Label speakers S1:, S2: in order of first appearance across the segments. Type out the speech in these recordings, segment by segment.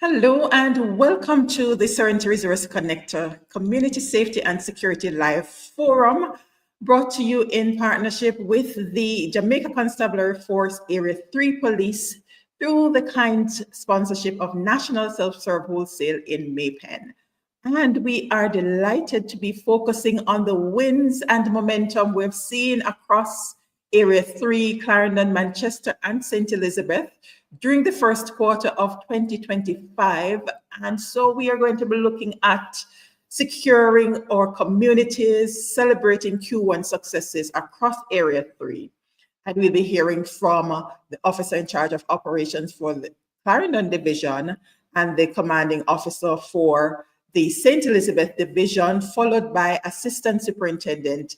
S1: Hello and welcome to the Serenity Resource Connector Community Safety and Security Live Forum, brought to you in partnership with the Jamaica Constabulary Force Area 3 Police through the kind sponsorship of National Self-Serve Wholesale in Maypen. And we are delighted to be focusing on the wins and momentum we've seen across Area 3, Clarendon, Manchester, and St. Elizabeth during the first quarter of 2025. And so we are going to be looking at securing our communities, celebrating Q1 successes across Area 3. And we'll be hearing from the officer in charge of operations for the Clarendon Division and the commanding officer for the St. Elizabeth Division, followed by Assistant Superintendent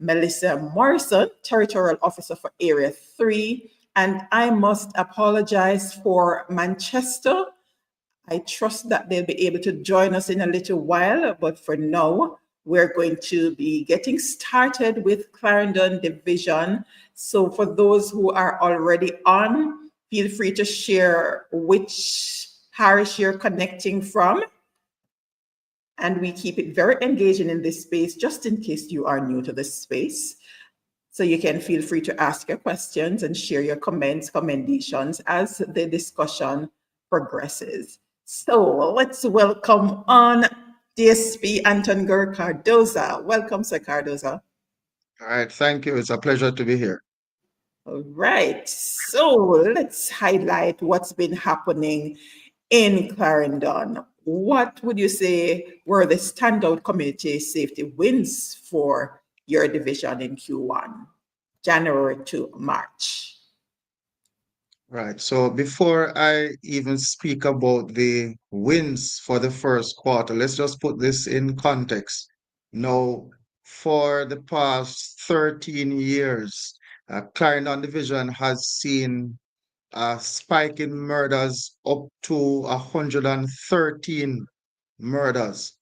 S1: Melecia Morrison, Territorial Officer for Area 3. And I must apologize for Manchester. I trust that they'll be able to join us in a little while, but for now, we're going to be getting started with Clarendon Division. So for those who are already on, feel free to share which parish you're connecting from. And we keep it very engaging in this space, just in case you are new to this space. So you can feel free to ask your questions and share your comments, commendations as the discussion progresses. So let's welcome on ASP Anton-Gur Cardoza. Welcome, Sir Cardoza.
S2: All right, thank you. It's a pleasure to be here.
S1: All right, so let's highlight what's been happening in Clarendon. What would you say were the standout community safety wins for your division in Q1, January to March?
S2: Right. So before I even speak about the wins for the first quarter, let's just put this in context. Now, for the past 13 years, Clarendon Division has seen a spike in murders up to 113 murders.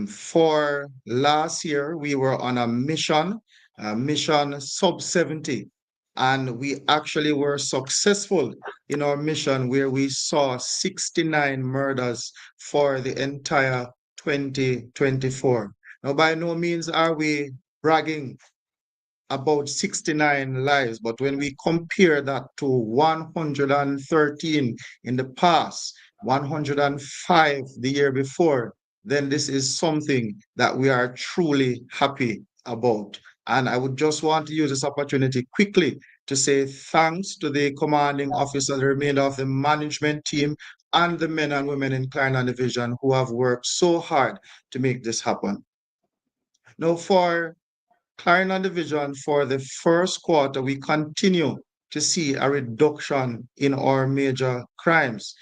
S2: For last year, we were on mission sub 70, and we actually were successful in our mission where we saw 69 murders for the entire 2024. Now, by no means are we bragging about 69 lives, but when we compare that to 113 in the past, 105 the year before, then this is something that we are truly happy about. And I would just want to use this opportunity quickly to say thanks to the commanding officer, the remainder of the management team, and the men and women in Clarendon Division who have worked so hard to make this happen. Now, for Clarendon Division, for the first quarter, we continue to see a reduction in our major crimes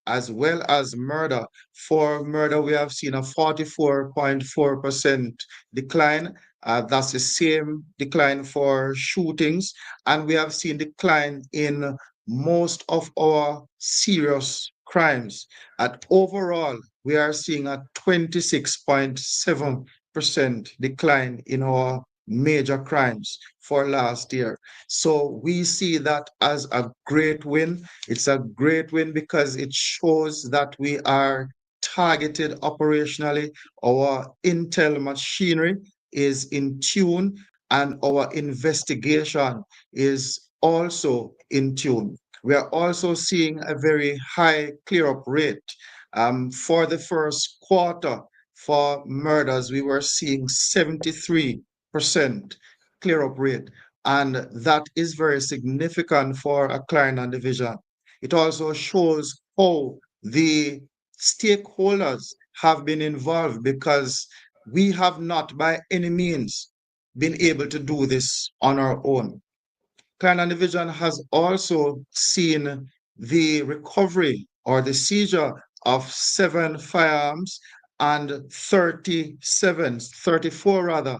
S2: as well as murder. For murder, we have seen a 44.4% decline. That's the same decline for shootings. And we have seen decline in most of our serious crimes. At overall, we are seeing a 26.7% decline in our major crimes for last year. So we see that as a great win. It's a great win because it shows that we are targeted operationally. Our intel machinery is in tune and our investigation is also in tune. We are also seeing a very high clear-up rate. For the first quarter for murders, we were seeing 73% clear-up rate, and that is very significant for a Clarendon division. It also shows how the stakeholders have been involved because we have not by any means been able to do this on our own. Clarendon Division has also seen the recovery or the seizure of 7 firearms and 34 rather,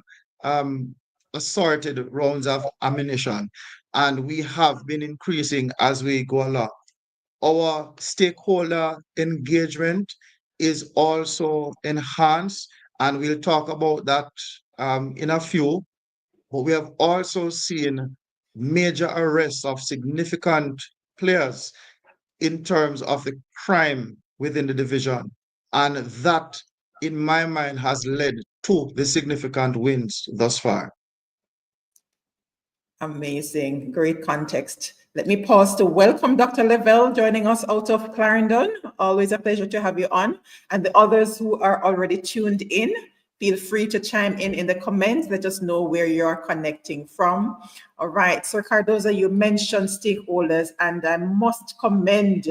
S2: assorted rounds of ammunition. And we have been increasing as we go along. Our stakeholder engagement is also enhanced, and we'll talk about that in a few. But we have also seen major arrests of significant players in terms of the crime within the division. And that, in my mind, has led to the significant wins thus far.
S1: Amazing, great context. Let me pause to welcome Dr. Lavelle joining us out of Clarendon. Always a pleasure to have you on. And the others who are already tuned in, feel free to chime in the comments. Let us know where you're connecting from. All right, Sir Cardoza, you mentioned stakeholders, and I must commend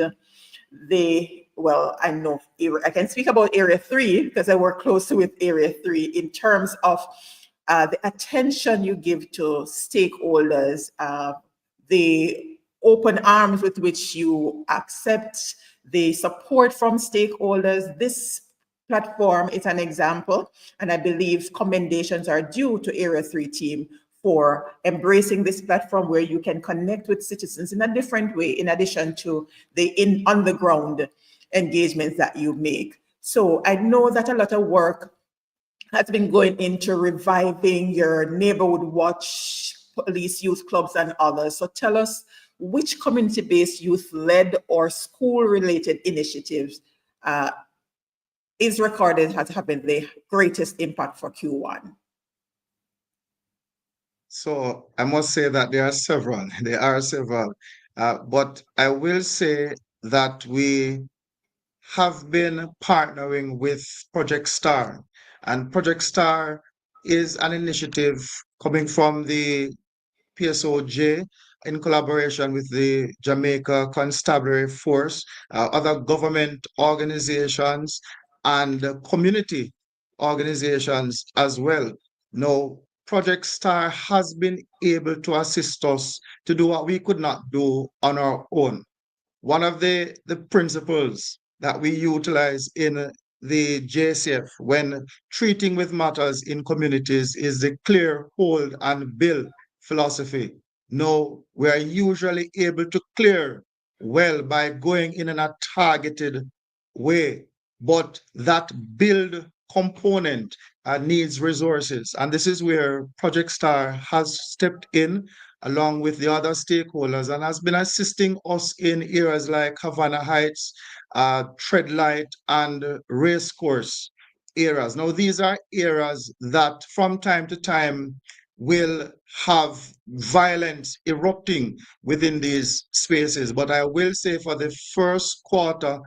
S1: well, I know I can speak about Area 3 because I work closely with Area 3 in terms of the attention you give to stakeholders, the open arms with which you accept the support from stakeholders. This platform is an example, and I believe commendations are due to Area 3 team for embracing this platform where you can connect with citizens in a different way, in addition to the on the ground engagements that you make. So I know that a lot of work has been going into reviving your neighborhood watch, police youth clubs, and others. So tell us which community-based youth-led or school-related initiatives is recorded as having the greatest impact for Q1.
S2: So I must say that there are several. There are several. But I will say that we have been partnering with Project Star. And Project Star is an initiative coming from the PSOJ in collaboration with the Jamaica Constabulary Force, other government organizations, and community organizations as well. Now, Project Star has been able to assist us to do what we could not do on our own. One of the principles that we utilize in the JCF when treating with matters in communities is the clear, hold, and build philosophy. No, we are usually able to clear well by going in a targeted way, but that build component needs resources. And this is where Project Star has stepped in along with the other stakeholders and has been assisting us in areas like Havana Heights, Treadlight, and Racecourse areas. Now, these are areas that from time to time will have violence erupting within these spaces. But I will say for the first quarter,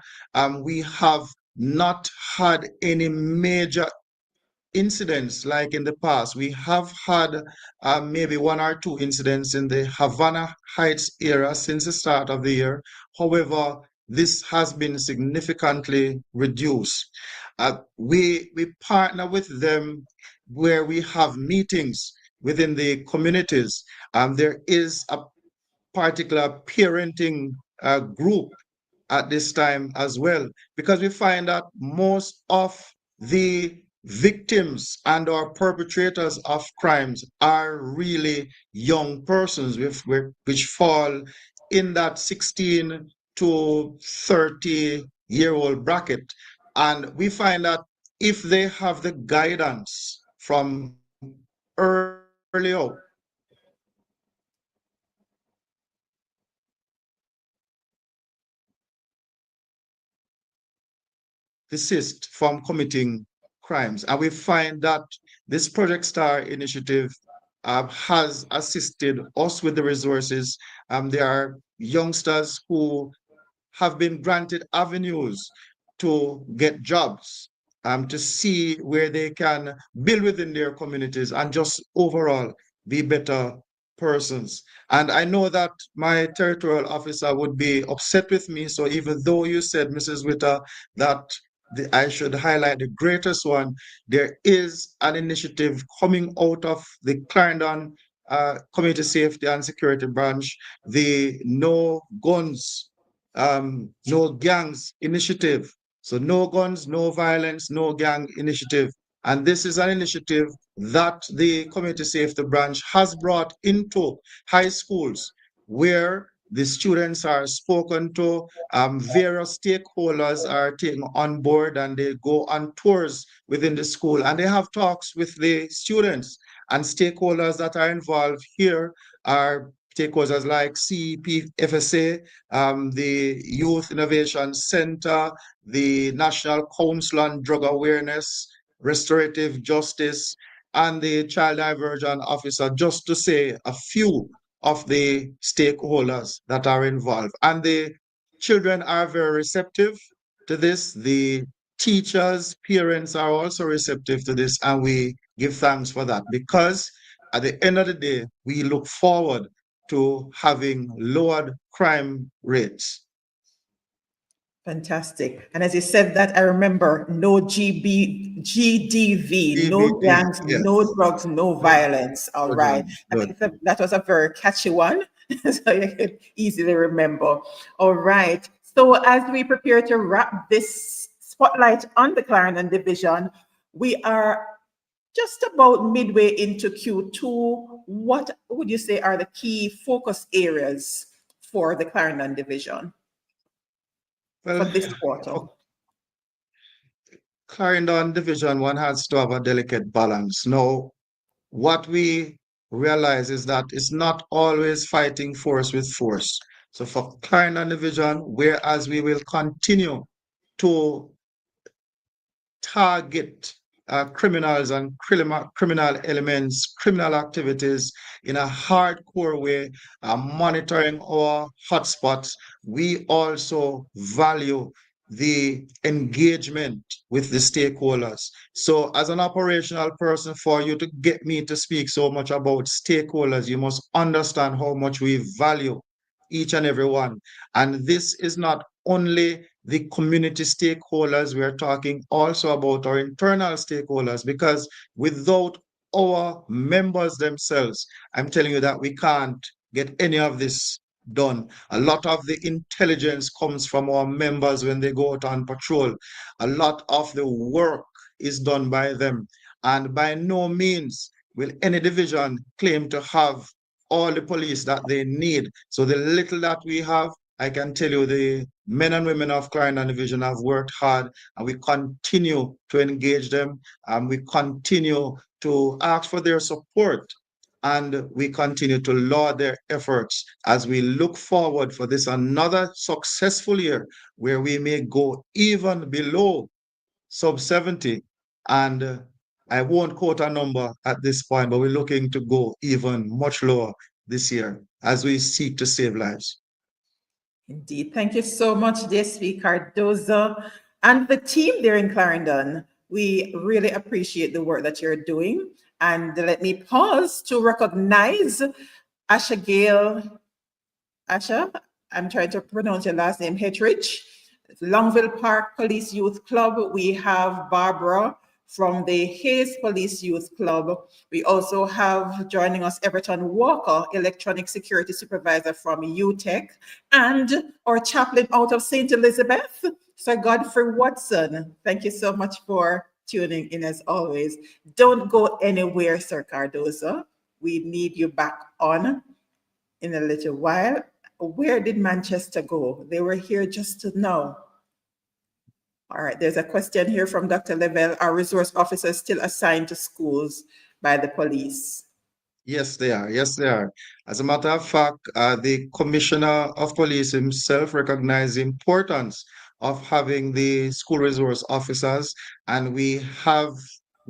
S2: we have not had any major incidents like in the past. We have had maybe one or two incidents in the Havana Heights area since the start of the year. However, this has been significantly reduced. We partner with them where we have meetings within the communities. There is a particular parenting group at this time as well, because we find that most of the victims and or perpetrators of crimes are really young persons which fall in that 16 to 30-year-old bracket. And we find that if they have the guidance from early out, desist from committing crimes. And we find that this Project Star initiative has assisted us with the resources. There are youngsters who have been granted avenues to get jobs, to see where they can build within their communities and just overall be better persons. And I know that my territorial officer would be upset with me. So even though you said, Mrs. Witter, that I should highlight the greatest one, there is an initiative coming out of the Clarendon Community Safety and Security Branch, the No Guns, No Gangs initiative. So no guns, no violence, no gang initiative. And this is an initiative that the Community Safety Branch has brought into high schools where the students are spoken to, various stakeholders are taken on board and they go on tours within the school and they have talks with the students, and stakeholders that are involved here are stakeholders like CEP-FSA, the Youth Innovation Center, the National Council on Drug Awareness, Restorative Justice, and the Child Diversion Officer, just to say a few of the stakeholders that are involved. And the children are very receptive to this. The teachers, parents are also receptive to this, and we give thanks for that, because at the end of the day, we look forward to having lowered crime rates.
S1: Fantastic. And as you said that, I remember no GDV, no
S2: DVD,
S1: gangs, no
S2: yes.
S1: drugs, no violence. All right. I think that was a very catchy one, so you could easily remember. All right. So as we prepare to wrap this spotlight on the Clarendon Division, we are just about midway into Q2. What would you say are the key focus areas for the Clarendon Division for this quarter?
S2: For Clarendon Division, one has to have a delicate balance. Now, what we realize is that it's not always fighting force with force. So for Clarendon Division, whereas we will continue to target criminals and criminal elements, criminal activities in a hardcore way, monitoring our hotspots, we also value the engagement with the stakeholders. So as an operational person, for you to get me to speak so much about stakeholders, you must understand how much we value each and every one. And this is not only the community stakeholders, we are talking also about our internal stakeholders, because without our members themselves, I'm telling you that we can't get any of this done. A lot of the intelligence comes from our members when they go out on patrol. A lot of the work is done by them. And by no means will any division claim to have all the police that they need. So the little that we have, I can tell you the men and women of Clarendon Division have worked hard, and we continue to engage them, and we continue to ask for their support, and we continue to laud their efforts as we look forward for this another successful year where we may go even below sub 70. And I won't quote a number at this point, but we're looking to go even much lower this year as we seek to save lives.
S1: Indeed. Thank you so much, DSP Cardoza and the team there in Clarendon. We really appreciate the work that you're doing. And let me pause to recognize Asha Gale. Asha, I'm trying to pronounce your last name, Hetridge. Longville Park Police Youth Club. We have Barbara from the Hayes Police Youth Club. We also have joining us Everton Walker, Electronic Security Supervisor from UTech, and our chaplain out of St. Elizabeth, Sir Godfrey Watson. Thank you so much for tuning in as always. Don't go anywhere, Sir Cardoza. We need you back on in a little while. Where did Manchester go? They were here just now. All right, there's a question here from Dr. Lavelle. Are resource officers still assigned to schools by the police?
S2: Yes, they are. Yes, they are. As a matter of fact, the Commissioner of Police himself recognized the importance of having the school resource officers, and we have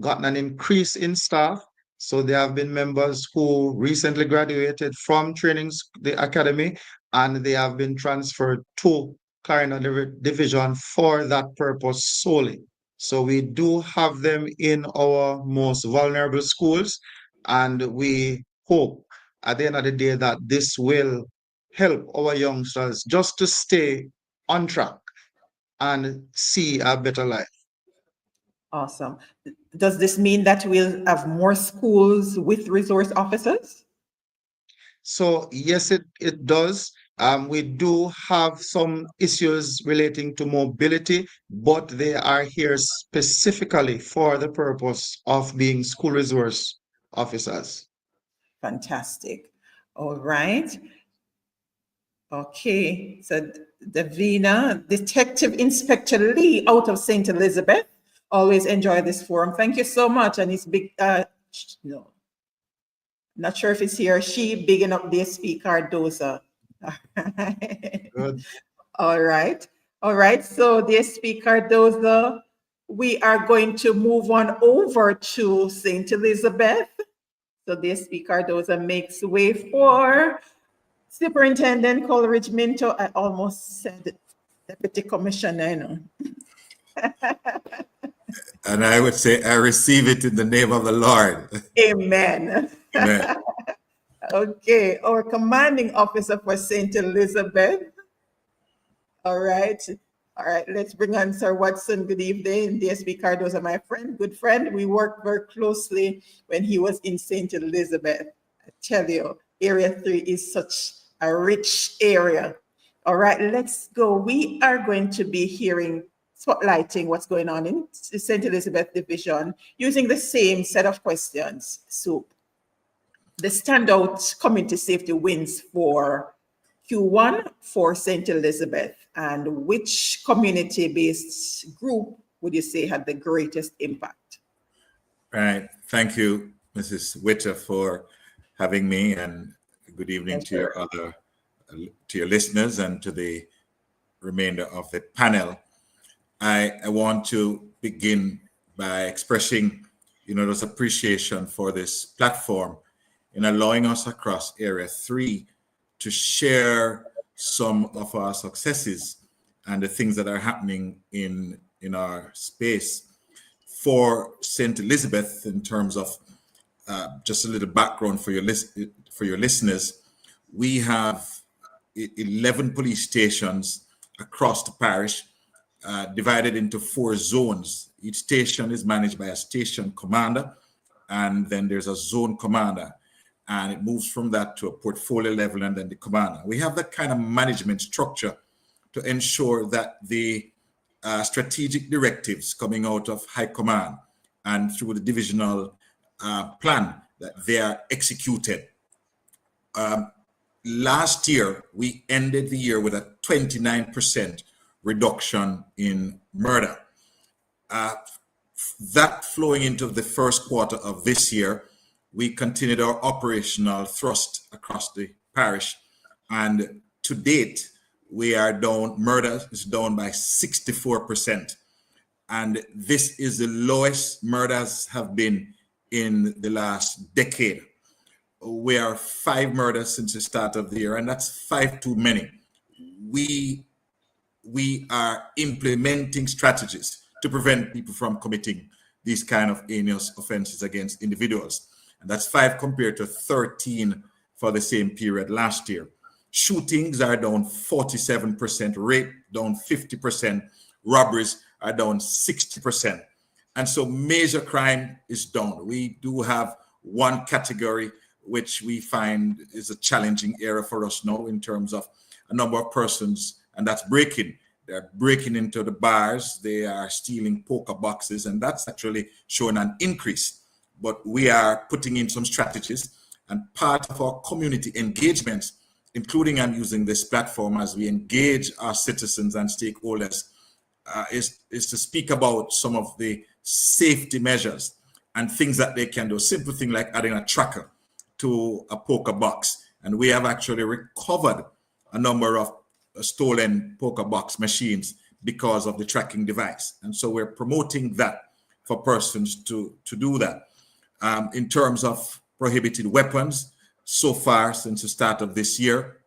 S2: gotten an increase in staff. So there have been members who recently graduated from the academy, and they have been transferred to Clarendon Division for that purpose solely. So we do have them in our most vulnerable schools, and we hope at the end of the day that this will help our youngsters just to stay on track and see a better life.
S1: Awesome. Does this mean that we'll have more schools with resource officers?
S2: So yes, it does. We do have some issues relating to mobility, but they are here specifically for the purpose of being school resource officers.
S1: Fantastic. All right. Okay. So Davina, Detective Inspector Lee out of St. Elizabeth. Always enjoy this forum. Thank you so much. And it's big, no. Not sure if it's he or she, bigging up the ASP Cardoza.
S2: Good.
S1: All right. All right. So the ASP Cardoza, we are going to move on over to St. Elizabeth. So the ASP Cardoza makes way for Superintendent Coleridge Minto. I almost said Deputy Commissioner, you know.
S3: And I would say, I receive it in the name of the Lord.
S1: Amen.
S3: Amen.
S1: Okay, our commanding officer for St. Elizabeth. All right. All right, let's bring on Sir Watson. Good evening. DSP Cardoza, my friend, good friend. We worked very closely when he was in St. Elizabeth. I tell you, Area 3 is such a rich area. All right, let's go. We are going to be spotlighting what's going on in the St. Elizabeth Division using the same set of questions. So the standout community safety wins for Q1 for St. Elizabeth, and which community-based group would you say had the greatest impact?
S3: Right. Thank you, Mrs. Witter, for having me, and good evening to your listeners and to the remainder of the panel. I want to begin by expressing, this appreciation for this platform in allowing us across Area 3 to share some of our successes and the things that are happening in our space. For St. Elizabeth, in terms of just a little background for your listeners, we have 11 police stations across the parish, divided into 4 zones. Each station is managed by a station commander, and then there's a zone commander, and it moves from that to a portfolio level and then the commander. We have that kind of management structure to ensure that the strategic directives coming out of high command and through the divisional plan, that they are executed. Last year, we ended the year with a 29% reduction in murder. That flowing into the first quarter of this year, we continued our operational thrust across the parish, and to date, murder is down by 64%. And this is the lowest murders have been in the last decade. We are 5 murders since the start of the year, and that's 5 too many. We are implementing strategies to prevent people from committing these kind of heinous offenses against individuals. And that's 5 compared to 13 for the same period last year. Shootings are down 47%, rape down 50%, robberies are down 60%. And so major crime is down. We do have one category which we find is a challenging area for us now in terms of a number of persons, and that's breaking. They're breaking into the bars, they are stealing poker boxes, and that's actually showing an increase. But we are putting in some strategies, and part of our community engagements, including I'm using this platform as we engage our citizens and stakeholders, is to speak about some of the safety measures and things that they can do. A simple thing like adding a tracker to a poker box. And we have actually recovered a number of stolen poker box machines because of the tracking device. And so we're promoting that for persons to do that. In terms of prohibited weapons, so far since the start of this year,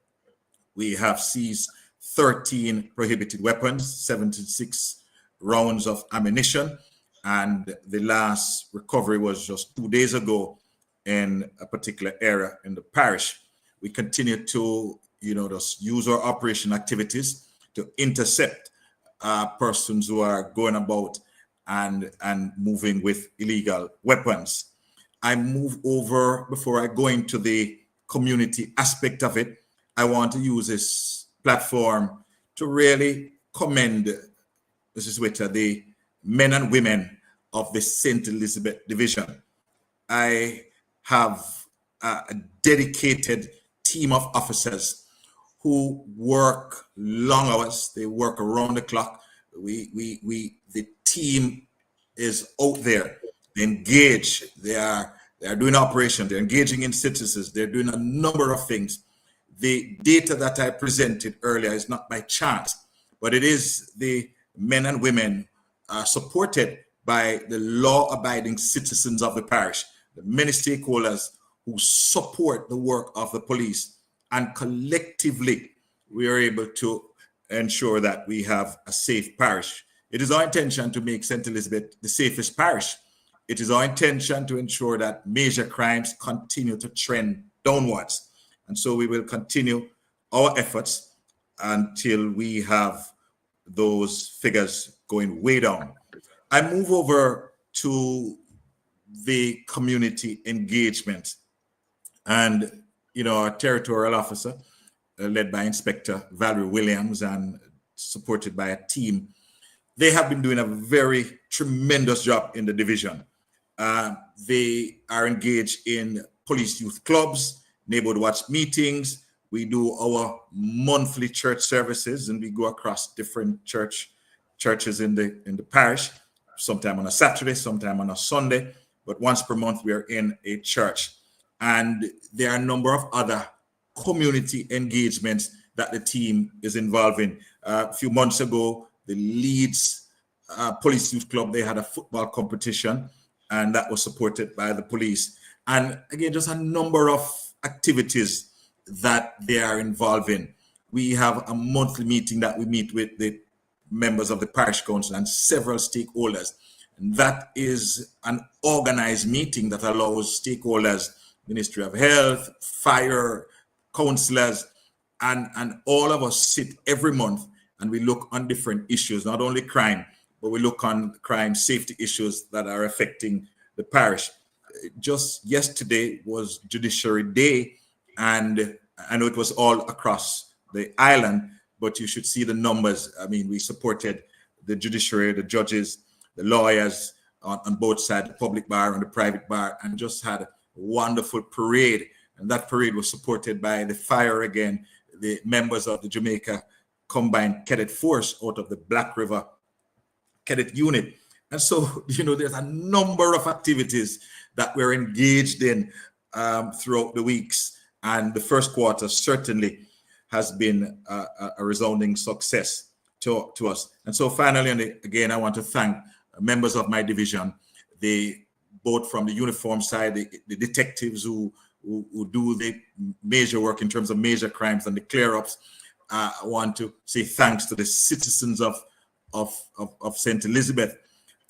S3: we have seized 13 prohibited weapons, 76 rounds of ammunition, and the last recovery was just 2 days ago in a particular area in the parish. We continue to, just use our operation activities to intercept persons who are going about and moving with illegal weapons. I move over, before I go into the community aspect of it, I want to use this platform to really commend, Mrs. Witter, the men and women of the St. Elizabeth Division. I have a dedicated team of officers who work long hours. They work around the clock. The team is out there. They engage. They are They are doing operations. They're engaging in citizens. They're doing a number of things. The data that I presented earlier is not by chance, but it is the men and women supported by the law-abiding citizens of the parish, the many stakeholders who support the work of the police, and collectively we are able to ensure that we have a safe parish. It is our intention to make St. Elizabeth the safest parish. It is our intention to ensure that major crimes continue to trend downwards. And so we will continue our efforts until we have those figures going way down. I move over to the community engagement. And, you know, our territorial officer, led by Inspector Valerie Williams and supported by a team, they have been doing a very tremendous job in the division. They are engaged in police youth clubs, neighborhood watch meetings. We do our monthly church services, and we go across different churches in the parish, sometime on a Saturday, sometime on a Sunday, but once per month we are in a church. And there are a number of other community engagements that the team is involved in. A few months ago, the Leeds Police Youth Club, they had a football competition, and that was supported by the police. And again, just a number of activities that they are involved in. We have a monthly meeting that we meet with the members of the parish council and several stakeholders. And that is an organized meeting that allows stakeholders, Ministry of Health, fire, councillors, and all of us sit every month and we look on different issues, not only crime, but we look on crime safety issues that are affecting the parish. Just yesterday was Judiciary Day, and I know it was all across the island, but you should see the numbers. I mean, we supported the judiciary, the judges, the lawyers on both sides, the public bar and the private bar, and just had a wonderful parade. And that parade was supported by the fire again, the members of the Jamaica Combined Cadet Force out of the Black River Cadet Unit. And so, you know, there's a number of activities that we're engaged in throughout the weeks. And the first quarter certainly has been a resounding success to us. And so finally, and again, I want to thank members of my division, both from the uniform side, the detectives who do the major work in terms of major crimes and the clear-ups. I want to say thanks to the citizens of St. Elizabeth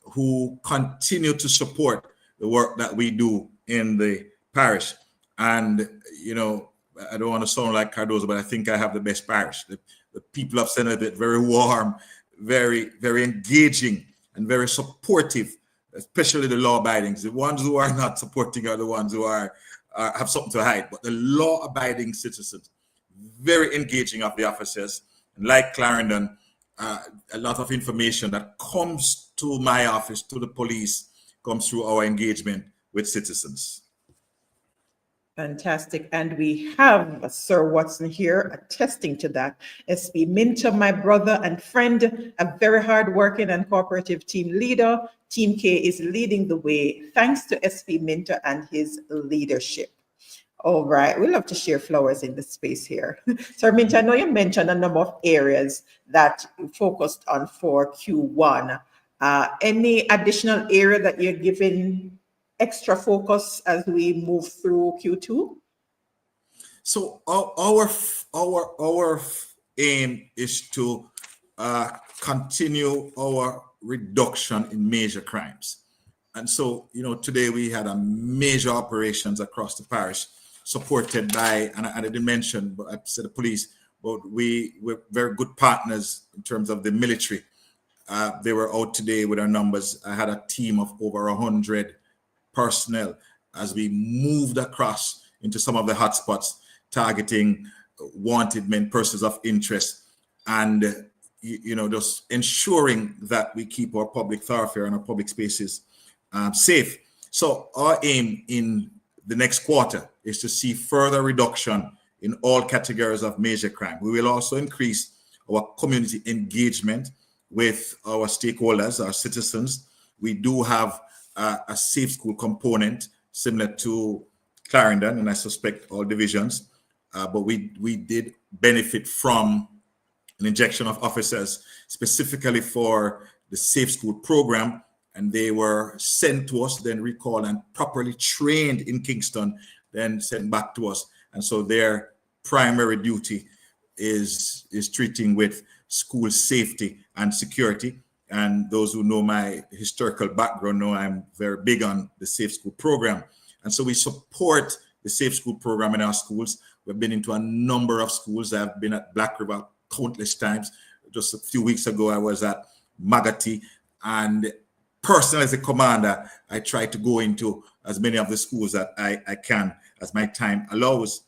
S3: who continue to support the work that we do in the parish. And, you know, I don't want to sound like Cardoza, but I think I have the best parish. The people of St. Elizabeth, very warm, very, very engaging, and very supportive, especially the law-abiding. The ones who are not supporting are the ones who have something to hide. But the law-abiding citizens, very engaging of the officers. And like Clarendon, a lot of information that comes to my office, to the police, comes through our engagement with citizens.
S1: Fantastic. And we have Sir Watson here attesting to that. SP Minto, my brother and friend, a very hardworking and cooperative team leader. Team K is leading the way thanks to SP Minto and his leadership. All right, we love to share flowers in the space here. Sir Minto, I know you mentioned a number of areas that you focused on for Q1. Any additional area that you're giving extra focus as we move through Q2?
S3: So our aim is to continue our reduction in major crimes. And so, you know, today we had a major operations across the parish supported by, and I didn't mention, but I said the police, but we were very good partners in terms of the military. They were out today with our numbers. I had a team of over 100 personnel as we moved across into some of the hotspots, targeting wanted men, persons of interest, and you know, just ensuring that we keep our public thoroughfare and our public spaces safe. So our aim in the next quarter is to see further reduction in all categories of major crime. We will also increase our community engagement with our stakeholders, our citizens. We do have a safe school component similar to Clarendon, and I suspect all divisions. But we did benefit from an injection of officers specifically for the Safe School program, and they were sent to us, then recalled and properly trained in Kingston, then sent back to us. And so their primary duty is treating with school safety and security. And those who know my historical background know I'm very big on the Safe School program. And so we support the Safe School program in our schools. We've been into a number of schools. I've been at Black River countless times. Just a few weeks ago, I was at Magati, and personally as a commander, I try to go into as many of the schools that I can as my time allows.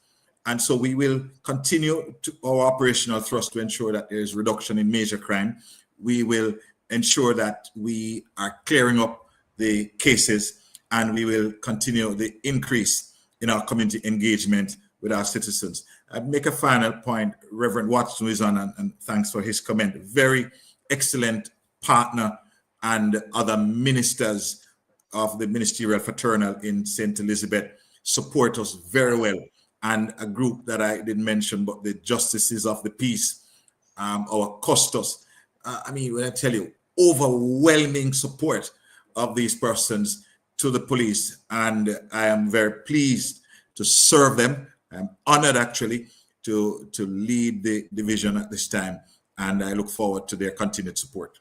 S3: And so we will continue to our operational thrust to ensure that there is reduction in major crime. We will ensure that we are clearing up the cases, and we will continue the increase in our community engagement with our citizens. I'd make a final point. Reverend Watson is on, and thanks for his comment. Very excellent partner, and other ministers of the ministerial fraternal in St. Elizabeth support us very well. And a group that I didn't mention, but the Justices of the Peace, our Custos. I mean, when I tell you, overwhelming support of these persons to the police, and I am very pleased to serve them. I'm honored actually to lead the division at this time, and I look forward to their continued support.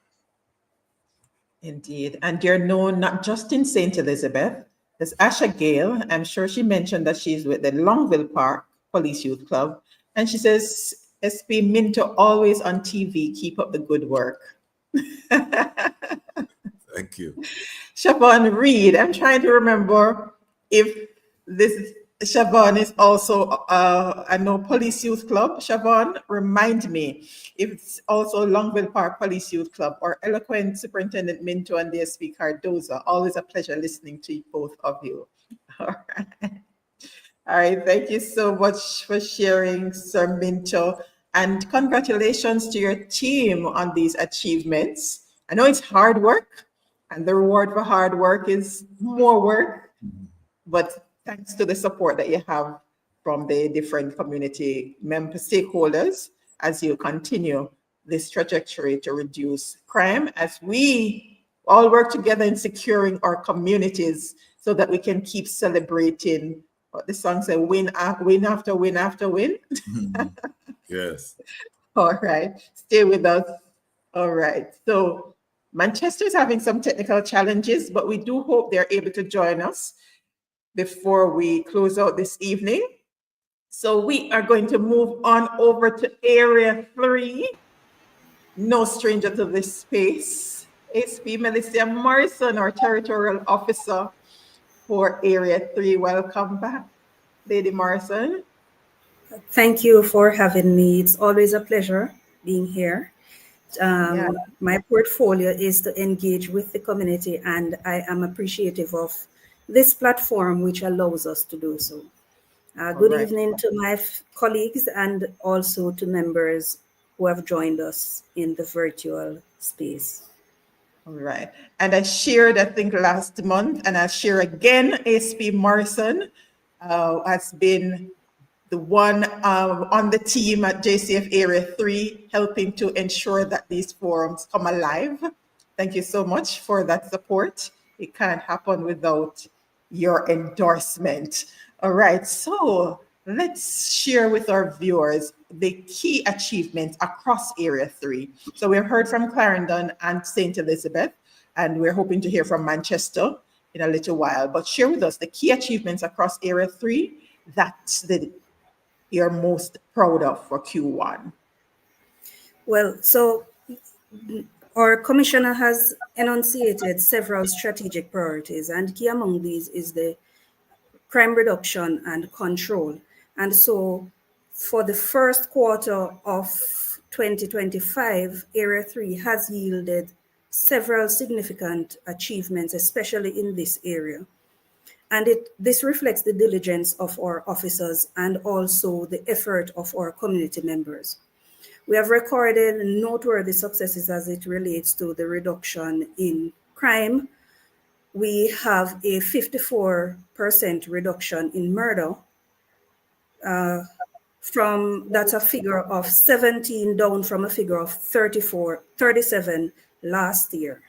S1: Indeed. And they're known not just in St. Elizabeth. There's Asha Gale. I'm sure she mentioned that she's with the Longville Park Police Youth Club. And she says, SP Minto always on TV. Keep up the good work.
S3: Thank you.
S1: Siobhan Reed. I'm trying to remember if this Siobhan is also, I know Police Youth Club. Siobhan, remind me if it's also Longville Park Police Youth Club or Eloquent Superintendent Minto and DSP Cardoza. Always a pleasure listening to both of you. All right. All right. Thank you so much for sharing, Sir Minto. And congratulations to your team on these achievements. I know it's hard work, and the reward for hard work is more work, but thanks to the support that you have from the different community member stakeholders as you continue this trajectory to reduce crime, as we all work together in securing our communities so that we can keep celebrating what the song says, win after win after win.
S3: Yes.
S1: All right, stay with us. All right, so Manchester is having some technical challenges, but we do hope they're able to join us before we close out this evening. So we are going to move on over to Area 3. No stranger to this space. ASP Melecia Morrison, our Territorial Officer for Area 3. Welcome back, Lady Morrison.
S4: Thank you for having me. It's always a pleasure being here. My portfolio is to engage with the community, and I am appreciative of this platform which allows us to do so. Good evening to my colleagues and also to members who have joined us in the virtual space.
S1: All right. And I shared, I think, last month, and I'll share again, ASP Morrison has been the one on the team at JCF Area 3, helping to ensure that these forums come alive. Thank you so much for that support. It can't happen without your endorsement. All right, so let's share with our viewers the key achievements across Area 3. So we've heard from Clarendon and St. Elizabeth, and we're hoping to hear from Manchester in a little while. But share with us the key achievements across Area 3 that you're most proud of for Q1.
S4: Well, so our commissioner has enunciated several strategic priorities, and key among these is the crime reduction and control. And so for the first quarter of 2025, Area 3 has yielded several significant achievements, especially in this area. And this reflects the diligence of our officers and also the effort of our community members. We have recorded noteworthy successes as it relates to the reduction in crime, we have a 54% reduction in murder. That's a figure of 17 down from a figure of 37 last year.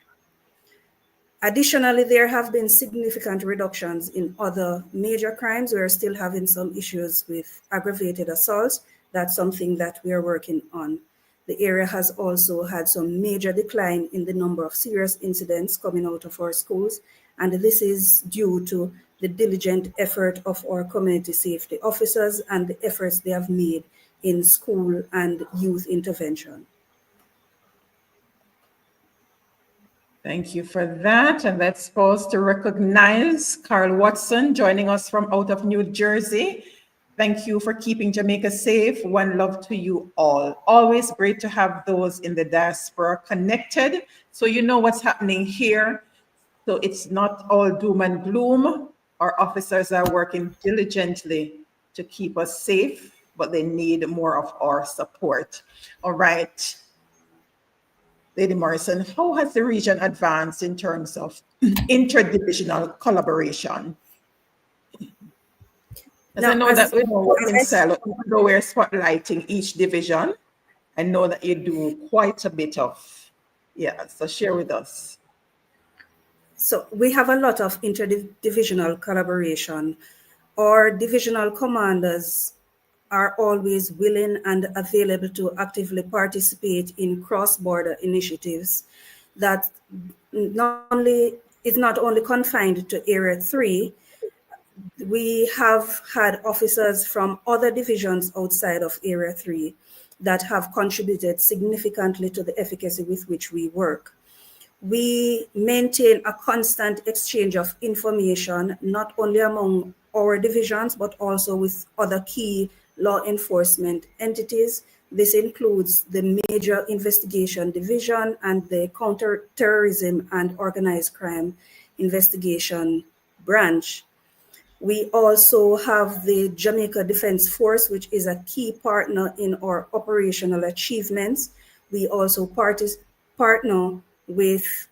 S4: Additionally, there have been significant reductions in other major crimes. We're still having some issues with aggravated assaults. That's something that we are working on. The area has also had some major decline in the number of serious incidents coming out of our schools, and this is due to the diligent effort of our community safety officers and the efforts they have made in school and youth intervention.
S1: Thank you for that. And let's pause to recognize Carl Watson joining us from out of New Jersey. Thank you for keeping Jamaica safe. One love to you all. Always great to have those in the diaspora connected, so you know what's happening here. So it's not all doom and gloom. Our officers are working diligently to keep us safe, but they need more of our support. All right. Lady Morrison, how has the region advanced in terms of interdivisional collaboration? As I know that we don't work in silos, though we're spotlighting each division, I know that you do quite a bit of, so share with us.
S4: So we have a lot of interdivisional collaboration. Our divisional commanders are always willing and available to actively participate in cross-border initiatives that is not only confined to Area 3. We have had officers from other divisions outside of Area 3 that have contributed significantly to the efficacy with which we work. We maintain a constant exchange of information, not only among our divisions, but also with other key law enforcement entities. This includes the Major Investigation Division and the Counterterrorism and Organized Crime Investigation Branch. We also have the Jamaica Defense Force, which is a key partner in our operational achievements. We also partner with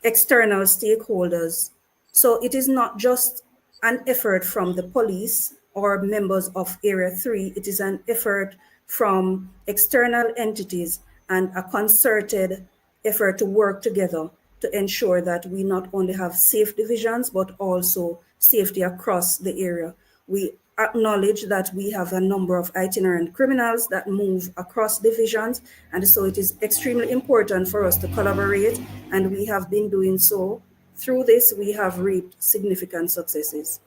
S4: external stakeholders. So it is not just an effort from the police or members of Area 3, it is an effort from external entities and a concerted effort to work together to ensure that we not only have safe divisions, but also safety across the area. We acknowledge that we have a number of itinerant criminals that move across divisions, and so it is extremely important for us to collaborate, and we have been doing so. Through this, we have reaped significant successes.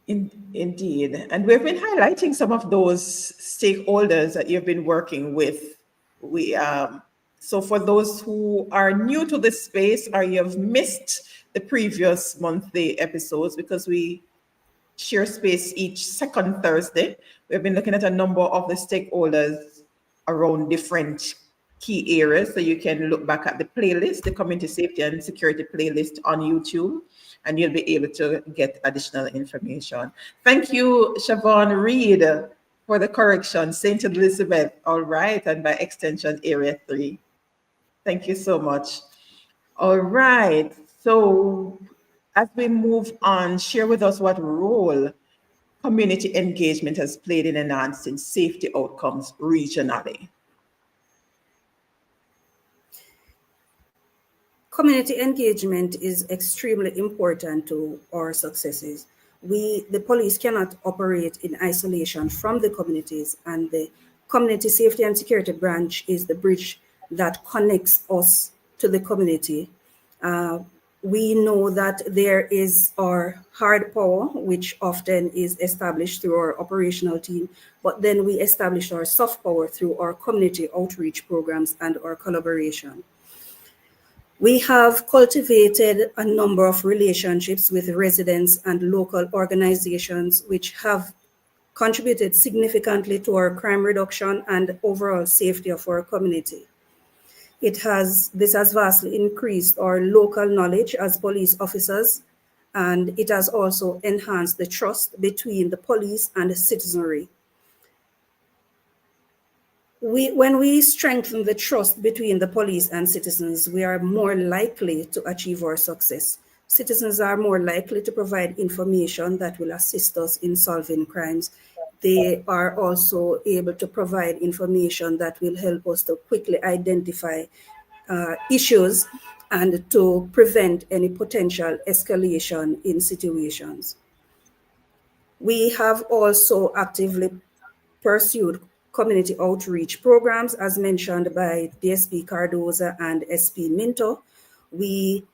S1: Indeed. And we've been highlighting some of those stakeholders that you've been working with. So for those who are new to this space or you've missed the previous monthly episodes, because we share space each second Thursday, we've been looking at a number of the stakeholders around different key areas. So you can look back at the playlist, the Community Safety and Security playlist on YouTube, and you'll be able to get additional information. Thank you, Siobhan Reed, for the correction, St. Elizabeth, all right, and by extension, Area 3. Thank you so much. All right, so as we move on, share with us what role community engagement has played in enhancing safety outcomes regionally.
S4: Community engagement is extremely important to our successes. The police cannot operate in isolation from the communities, and the Community Safety and Security Branch is the bridge that connects us to the community. We know that there is our hard power, which often is established through our operational team, but then we establish our soft power through our community outreach programs and our collaboration. We have cultivated a number of relationships with residents and local organizations, which have contributed significantly to our crime reduction and overall safety of our community. This has vastly increased our local knowledge as police officers, and it has also enhanced the trust between the police and the citizenry. When we strengthen the trust between the police and citizens, we are more likely to achieve our success. Citizens are more likely to provide information that will assist us in solving crimes. They are also able to provide information that will help us to quickly identify issues and to prevent any potential escalation in situations. We have also actively pursued community outreach programs, as mentioned by DSP Cardoza and SP Minto. We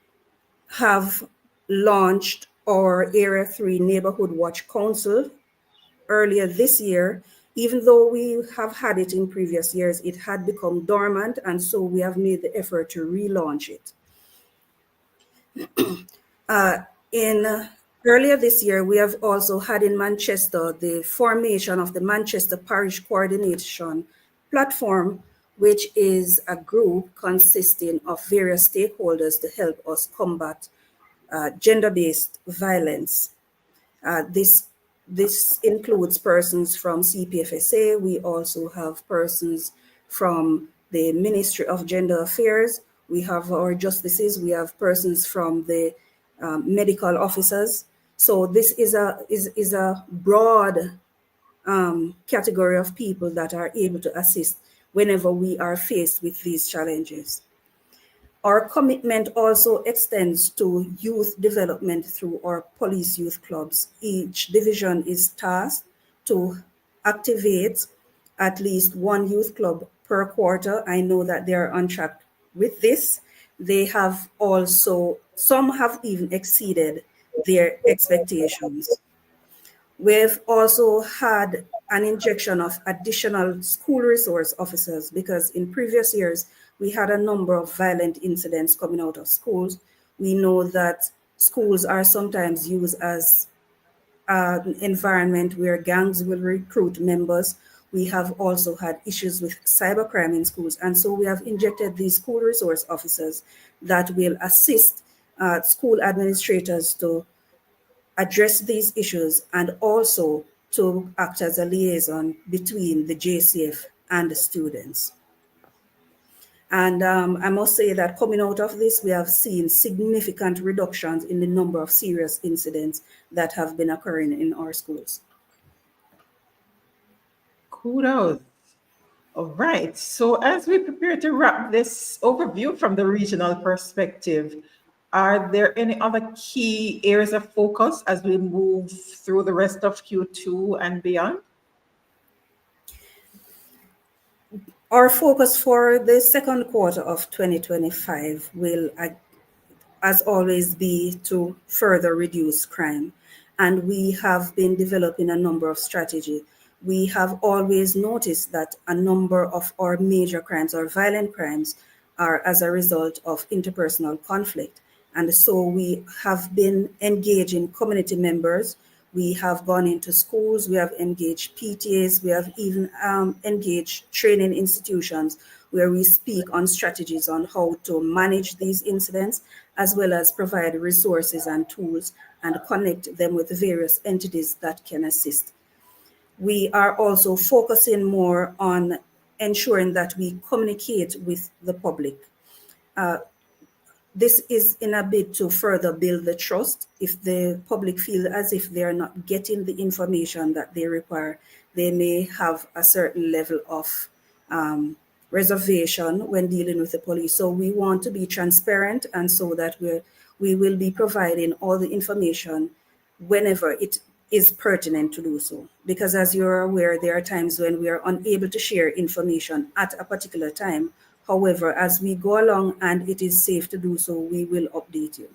S4: have launched our Area 3 Neighborhood Watch Council earlier this year. Even though we have had it in previous years, it had become dormant, and so we have made the effort to relaunch it. Earlier this year, we have also had in Manchester the formation of the Manchester Parish Coordination Platform, which is a group consisting of various stakeholders to help us combat gender-based violence. This includes persons from CPFSA. We also have persons from the Ministry of Gender Affairs. We have our justices. We have persons from the medical officers. So this is a broad category of people that are able to assist whenever we are faced with these challenges. Our commitment also extends to youth development through our police youth clubs. Each division is tasked to activate at least one youth club per quarter. I know that they are on track with this. They have also, some have even exceeded their expectations. We've also had an injection of additional school resource officers because in previous years, we had a number of violent incidents coming out of schools. We know that schools are sometimes used as an environment where gangs will recruit members. We have also had issues with cybercrime in schools. And so we have injected these school resource officers that will assist school administrators to address these issues and also to act as a liaison between the JCF and the students. And I must say that coming out of this, we have seen significant reductions in the number of serious incidents that have been occurring in our schools.
S1: Kudos. All right. So as we prepare to wrap this overview from the regional perspective, are there any other key areas of focus as we move through the rest of Q2 and beyond?
S4: Our focus for the second quarter of 2025 will, as always, be to further reduce crime. And we have been developing a number of strategies. We have always noticed that a number of our major crimes or violent crimes are as a result of interpersonal conflict. And so we have been engaging community members. We have gone into schools, we have engaged PTAs, we have even engaged training institutions where we speak on strategies on how to manage these incidents, as well as provide resources and tools and connect them with various entities that can assist. We are also focusing more on ensuring that we communicate with the public. This is in a bid to further build the trust. If the public feel as if they are not getting the information that they require, they may have a certain level of reservation when dealing with the police. So we want to be transparent, and so that we will be providing all the information whenever it is pertinent to do so. Because as you're aware, there are times when we are unable to share information at a particular time. However, as we go along and it is safe to do so, we will update you.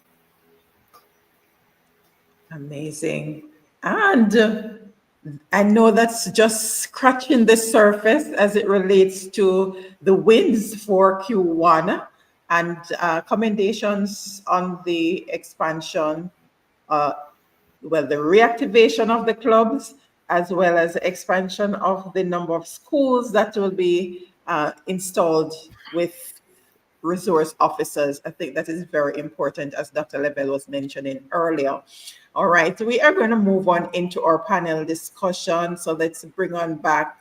S1: Amazing. And I know that's just scratching the surface as it relates to the wins for Q1 and commendations on the expansion, the reactivation of the clubs, as well as expansion of the number of schools that will be installed with resource officers. I think that is very important, as Dr. Lebel was mentioning earlier. All right, we are going to move on into our panel discussion. So let's bring on back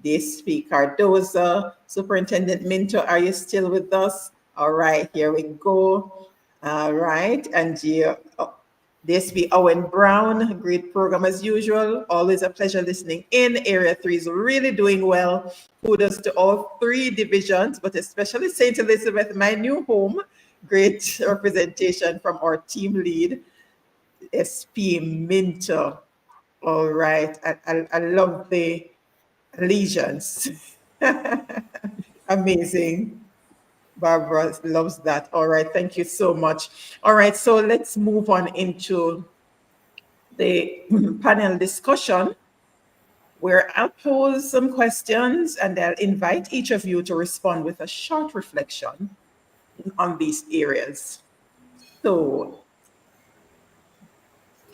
S1: ASP Cardoza, Superintendent Minto, are you still with us? All right, here we go. All right, and ASP Owen Brown, great program as usual. Always a pleasure listening in. Area 3 is really doing well. Kudos to all 3 divisions, but especially St. Elizabeth, my new home. Great representation from our team lead, SP Minto. All right, I love the allegiance. Amazing. Barbara loves that. All right, thank you so much. All right, so let's move on into the panel discussion where I'll pose some questions and I'll invite each of you to respond with a short reflection on these areas. So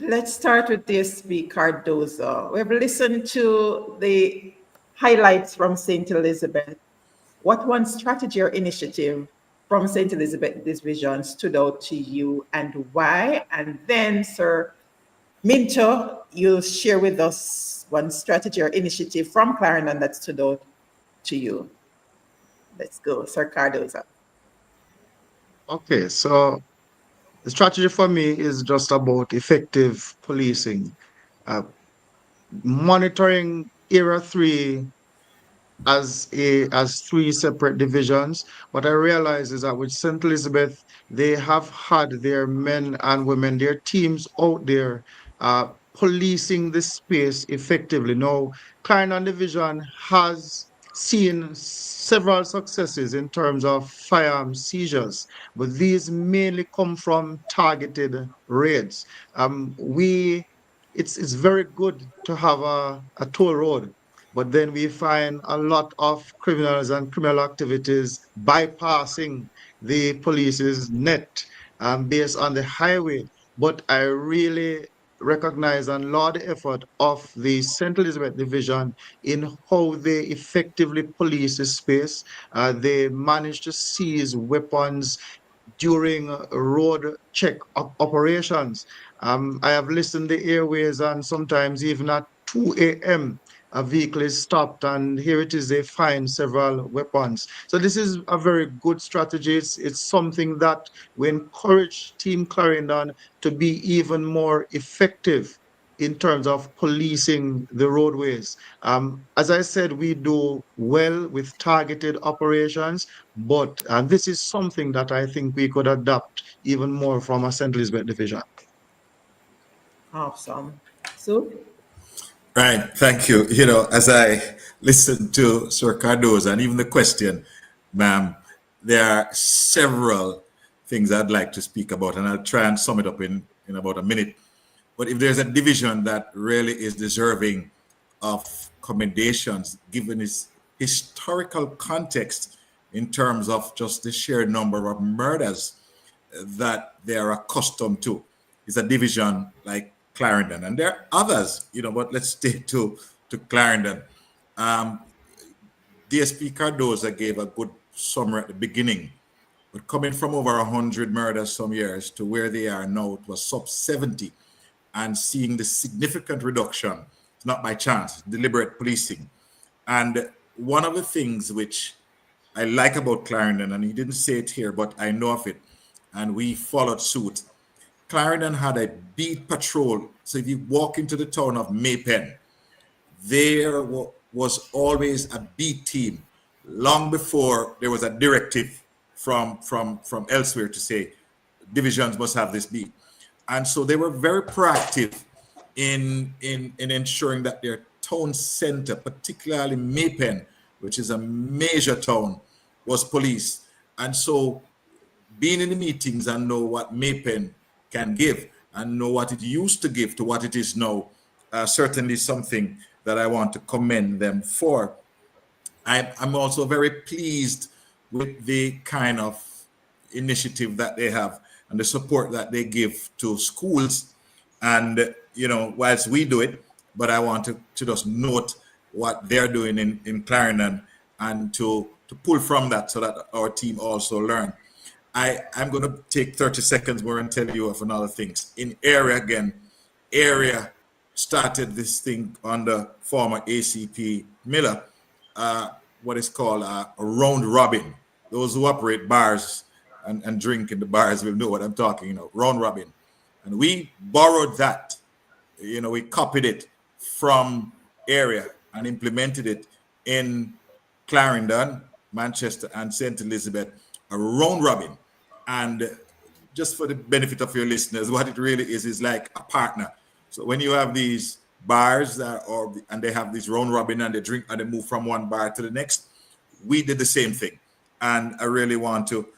S1: let's start with ASP Cardoza. We've listened to the highlights from St. Elizabeth. What one strategy or initiative from St. Elizabeth Division stood out to you and why? And then, Sir Minto, you'll share with us one strategy or initiative from Clarendon that stood out to you. Let's go, Sir Cardoza.
S2: Okay, so the strategy for me is just about effective policing, uh, monitoring Area 3 as 3 separate divisions. What I realize is that with St. Elizabeth, they have had their men and women, their teams out there policing the space effectively. Now, Clarendon Division has seen several successes in terms of firearm seizures, but these mainly come from targeted raids. It's very good to have a toll road, but then we find a lot of criminals and criminal activities bypassing the police's net based on the highway. But I really recognize and laud the effort of the St. Elizabeth Division in how they effectively police the space. They manage to seize weapons during road check operations. I have listened to the airways, and sometimes even at 2 a.m., a vehicle is stopped, and here it is, they find several weapons. So this is a very good strategy. It's something that we encourage Team Clarendon to be even more effective in terms of policing the roadways. As I said, we do well with targeted operations, but this is something that I think we could adopt even more from a St. Elizabeth Division.
S1: Awesome. So,
S3: Right, thank you. You know, as I listen to Sir Cardoza and even the question, ma'am, there are several things I'd like to speak about, and I'll try and sum it up in about a minute. But if there's a division that really is deserving of commendations, given its historical context in terms of just the sheer number of murders that they're accustomed to, is a division like Clarendon. And there are others, you know, but let's stay to Clarendon. DSP Cardoza gave a good summary at the beginning, but coming from over 100 murders some years to where they are now, it was sub 70, and seeing the significant reduction, it's not by chance, deliberate policing. And one of the things which I like about Clarendon, and he didn't say it here, but I know of it, and we followed suit. Clarendon had a beat patrol. So if you walk into the town of Maypen, there was always a beat team long before there was a directive from elsewhere to say divisions must have this beat. And so they were very proactive in ensuring that their town center, particularly Maypen, which is a major town, was policed. And so being in the meetings and know what Maypen can give and know what it used to give to what it is now, certainly something that I want to commend them for. I'm also very pleased with the kind of initiative that they have and the support that they give to schools. And, you know, whilst we do it, but I want to just note what they're doing in Clarendon and to pull from that so that our team also learn. I'm going to take 30 seconds more and tell you of another things. In area again, area started this thing under former ACP Miller, what is called a round robin. Those who operate bars and drink in the bars will know what I'm talking, round robin. And we borrowed that, we copied it from area and implemented it in Clarendon, Manchester, and St. Elizabeth, a round robin. And just for the benefit of your listeners, what it really is like a partner. So when you have these bars and they have this round robin and they drink and they move from one bar to the next, we did the same thing. And I really want to,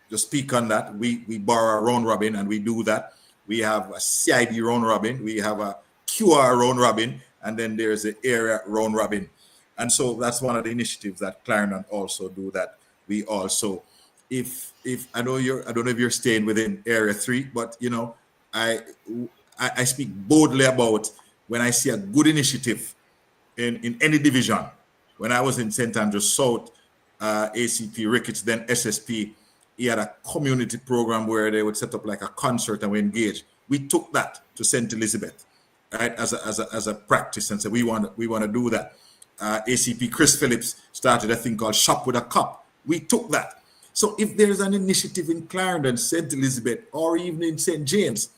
S3: just speak on that. We borrow a round robin and we do that. We have a CID round robin, we have a QR round robin, and then there's the area round robin. And so that's one of the initiatives that Clarendon also do, that we also, if I don't know if you're staying within area 3, but I speak boldly about when I see a good initiative in any division. When I was in St. Andrews South, ACP Ricketts, then SSP, he had a community program where they would set up like a concert and we engage. We took that to St. Elizabeth, right, as a practice, and said we want to do that. ACP Chris Phillips started a thing called Shop with a Cup. We took that. So if there's an initiative in Clarendon, St. Elizabeth, or even in St. James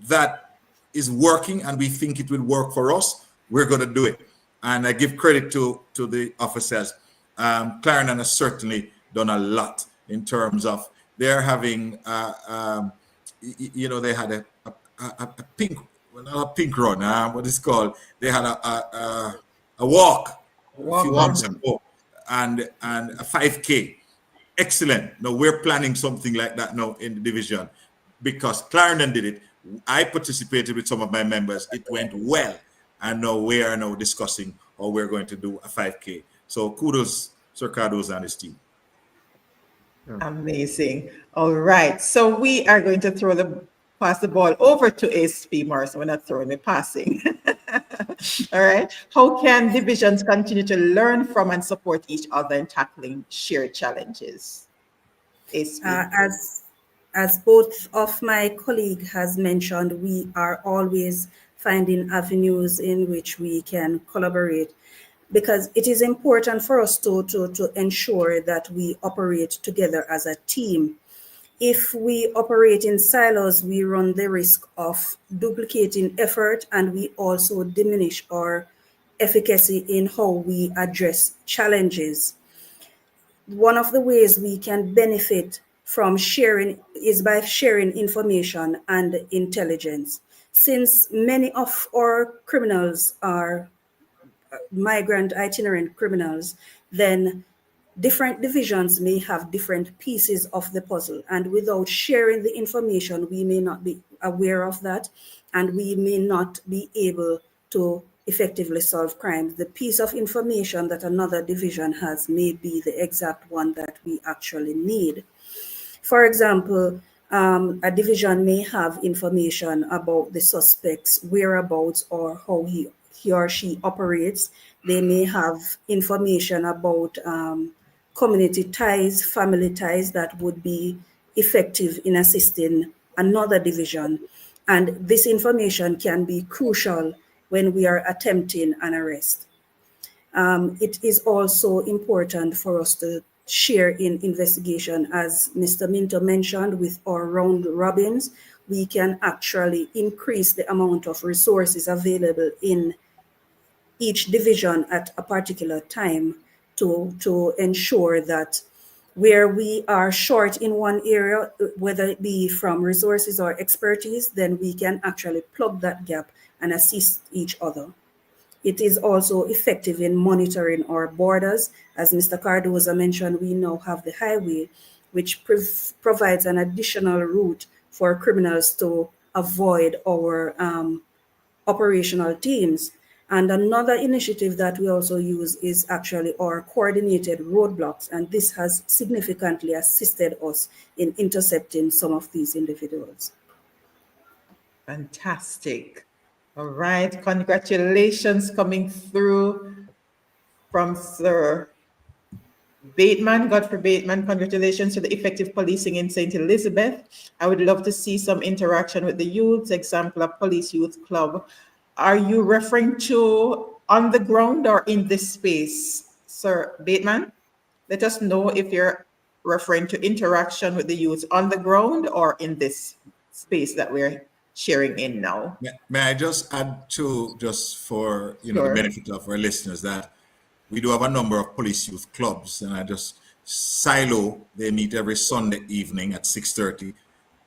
S3: that is working and we think it will work for us, we're going to do it. And I give credit to the officers. Clarendon has certainly done a lot in terms of they're having, they had a pink, well, not a pink run, what is it called? They had a walk a few months ago and a 5K. Excellent. Now we're planning something like that now in the division because Clarendon did it. I participated with some of my members. It went well. And now we are now discussing how we're going to do a 5K. So kudos, Sir Cardoza and his team.
S1: Amazing. All right. So we are going to pass the ball over to ASP Morrison. We're not throwing, we're passing. All right. How can divisions continue to learn from and support each other in tackling shared challenges? ASP.
S4: As both of my colleague has mentioned, we are always finding avenues in which we can collaborate, because it is important for us to ensure that we operate together as a team. If we operate in silos, we run the risk of duplicating effort, and we also diminish our efficacy in how we address challenges. One of the ways we can benefit from sharing is by sharing information and intelligence. Since many of our criminals are migrant itinerant criminals, then different divisions may have different pieces of the puzzle. And without sharing the information, we may not be aware of that, and we may not be able to effectively solve crimes. The piece of information that another division has may be the exact one that we actually need. For example, a division may have information about the suspect's whereabouts or how he or she operates. They may have information about community ties, family ties that would be effective in assisting another division. And this information can be crucial when we are attempting an arrest. It is also important for us to share in investigation. As Mr. Minto mentioned, with our round robins, we can actually increase the amount of resources available in each division at a particular time to ensure that where we are short in one area, whether it be from resources or expertise, then we can actually plug that gap and assist each other. It is also effective in monitoring our borders. As Mr. Cardoza mentioned, we now have the highway, which provides an additional route for criminals to avoid our operational teams. And another initiative that we also use is actually our coordinated roadblocks, and this has significantly assisted us in intercepting some of these individuals.
S1: Fantastic. All right. Congratulations coming through from Sir Bateman, Godfrey Bateman. Congratulations to the effective policing in St. Elizabeth. I would love to see some interaction with the youths, example of Police Youth Club. Are you referring to on the ground or in this space, Sir Bateman, let us know if you're referring to interaction with the youth on the ground or in this space that we're sharing in now.
S3: May I just add to, just for the
S1: Sure.
S3: benefit of our listeners, that we do have a number of police youth clubs, and I just Silo, they meet every Sunday evening at 6:30.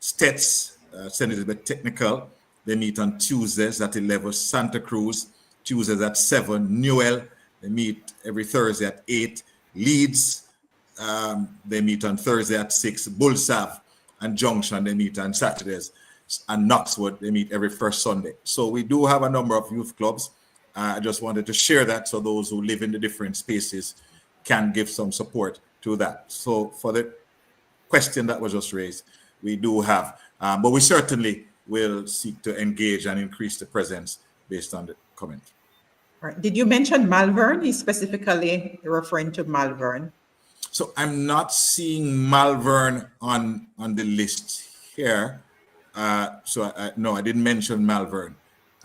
S3: Stets, St. Elizabeth Technical, they meet on Tuesdays at 11. Santa Cruz, Tuesdays at 7. Newell, they meet every Thursday at 8. Leeds, they meet on Thursday at 6. Bullsav and Junction, they meet on Saturdays. And Knoxwood, they meet every first Sunday. So we do have a number of youth clubs. I just wanted to share that so those who live in the different spaces can give some support to that. So for the question that was just raised, we do have, but we certainly will seek to engage and increase the presence based on the comment.
S1: All right. Did you mention Malvern? He's specifically referring to Malvern.
S3: So I'm not seeing Malvern on the list here. No, I didn't mention Malvern.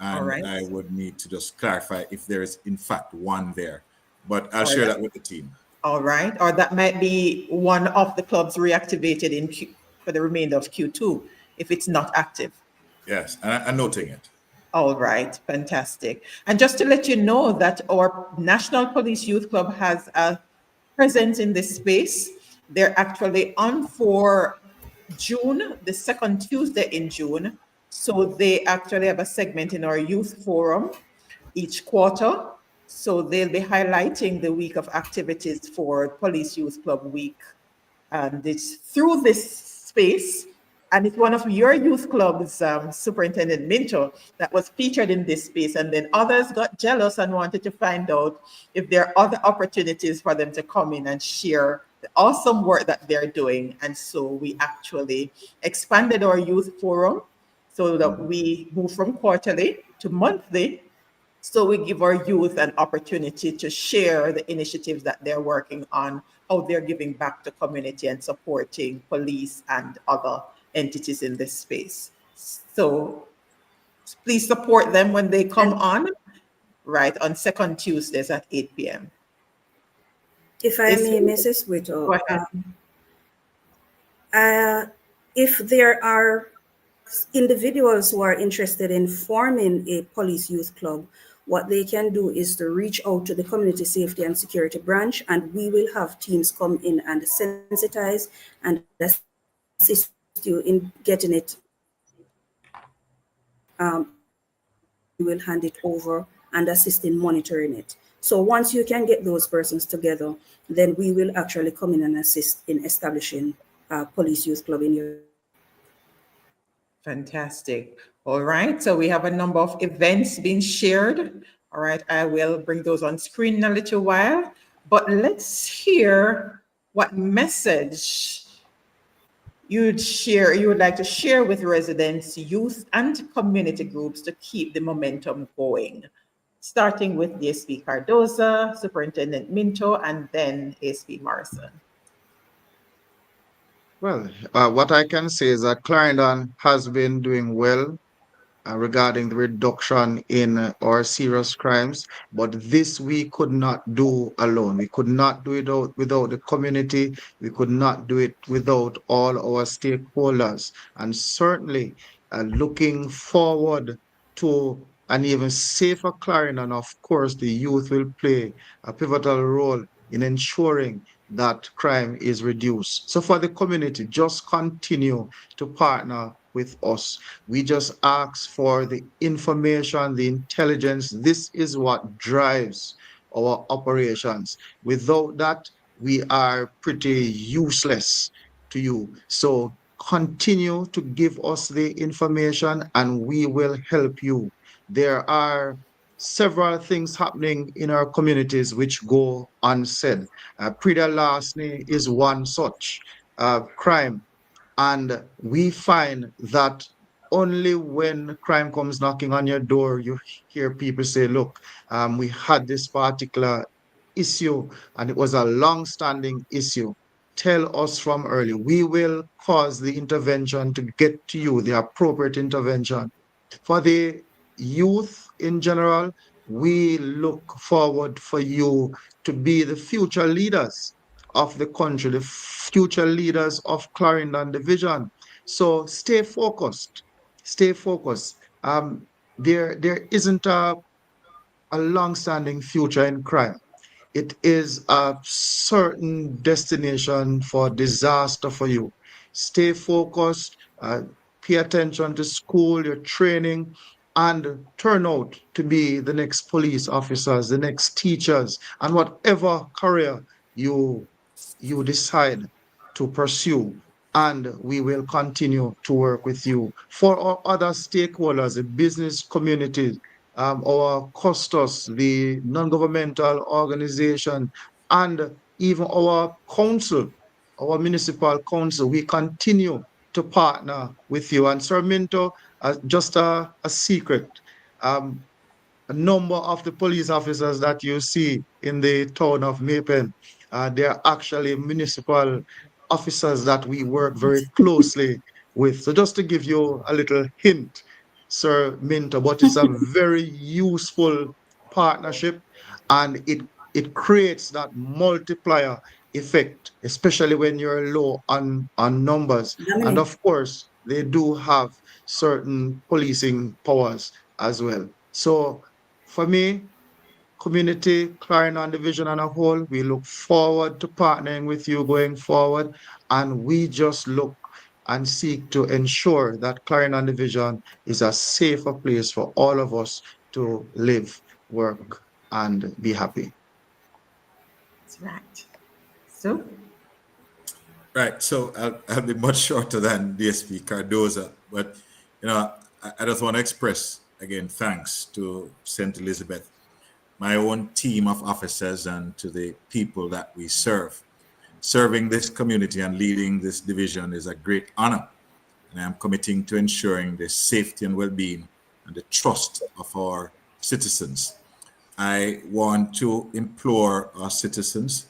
S3: And
S1: All right.
S3: I would need to just clarify if there is in fact one there, but I'll share that with the team.
S1: All right. Or that might be one of the clubs reactivated for the remainder of Q2 if it's not active.
S3: Yes, and I'm noting it.
S1: All right. Fantastic. And just to let you know that our National Police Youth Club has a presence in this space. They're actually on for June, the second Tuesday in June. So they actually have a segment in our youth forum each quarter. So they'll be highlighting the week of activities for Police Youth Club Week. And it's through this space, and it's one of your youth clubs, Superintendent Minto, that was featured in this space. And then others got jealous and wanted to find out if there are other opportunities for them to come in and share the awesome work that they're doing. And so we actually expanded our youth forum so that we move from quarterly to monthly. So we give our youth an opportunity to share the initiatives that they're working on, how they're giving back to community and supporting police and other entities in this space. So please support them when they come on, right, on second Tuesdays at 8 p.m.
S4: If I may, Mrs. Whittle, if there are individuals who are interested in forming a police youth club, what they can do is to reach out to the Community Safety and Security Branch, and we will have teams come in and sensitize and assist you in getting it. We will hand it over and assist in monitoring it. So once you can get those persons together, then we will actually come in and assist in establishing a police youth club in your.
S1: Fantastic. All right. So we have a number of events being shared. All right. I will bring those on screen in a little while. But let's hear what message you would like to share with residents, youth, and community groups to keep the momentum going. Starting with ASP Cardoza, Superintendent Minto, and then ASP Morrison.
S2: Well, what I can say is that Clarendon has been doing well regarding the reduction in our serious crimes, but this we could not do alone. We could not do it without the community. We could not do it without all our stakeholders. And certainly looking forward to an even safer Clarendon, of course, the youth will play a pivotal role in ensuring that crime is reduced. So for the community, just continue to partner with us. We just ask for the information, the intelligence. This is what drives our operations. Without that, we are pretty useless to you. So continue to give us the information and we will help you. There are several things happening in our communities which go unsaid. Prida larceny is one such crime. And we find that only when crime comes knocking on your door, you hear people say, look, we had this particular issue and it was a long-standing issue. Tell us from early. We will cause the intervention to get to you, the appropriate intervention. For the youth in general, we look forward for you to be the future leaders of the country, the future leaders of Clarendon Division. So stay focused. Stay focused. There isn't a long-standing future in crime. It is a certain destination for disaster for you. Stay focused, pay attention to school, your training, and turn out to be the next police officers, the next teachers, and whatever career you you decide to pursue. And we will continue to work with you. For our other stakeholders, the business community, our custos, the non-governmental organization, and even our council, our municipal council, we continue to partner with you. And Sir Minto, just a secret, um, a number of the police officers that you see in the town of Mapen, they're actually municipal officers that we work very closely with. So just to give you a little hint, Sir Minto, but it's a very useful partnership, and it creates that multiplier effect, especially when you're low on numbers. And of course, they do have certain policing powers as well. So for me, community, Clarendon Division and a whole, we look forward to partnering with you going forward. And we just look and seek to ensure that Clarendon Division is a safer place for all of us to live, work, and be happy.
S1: That's right. So,
S3: Right. So I'll be much shorter than DSP Cardoza, but I just want to express again thanks to St. Elizabeth, my own team of officers, and to the people that we serve. Serving this community and leading this division is a great honor, and I am committing to ensuring the safety and well-being and the trust of our citizens. I want to implore our citizens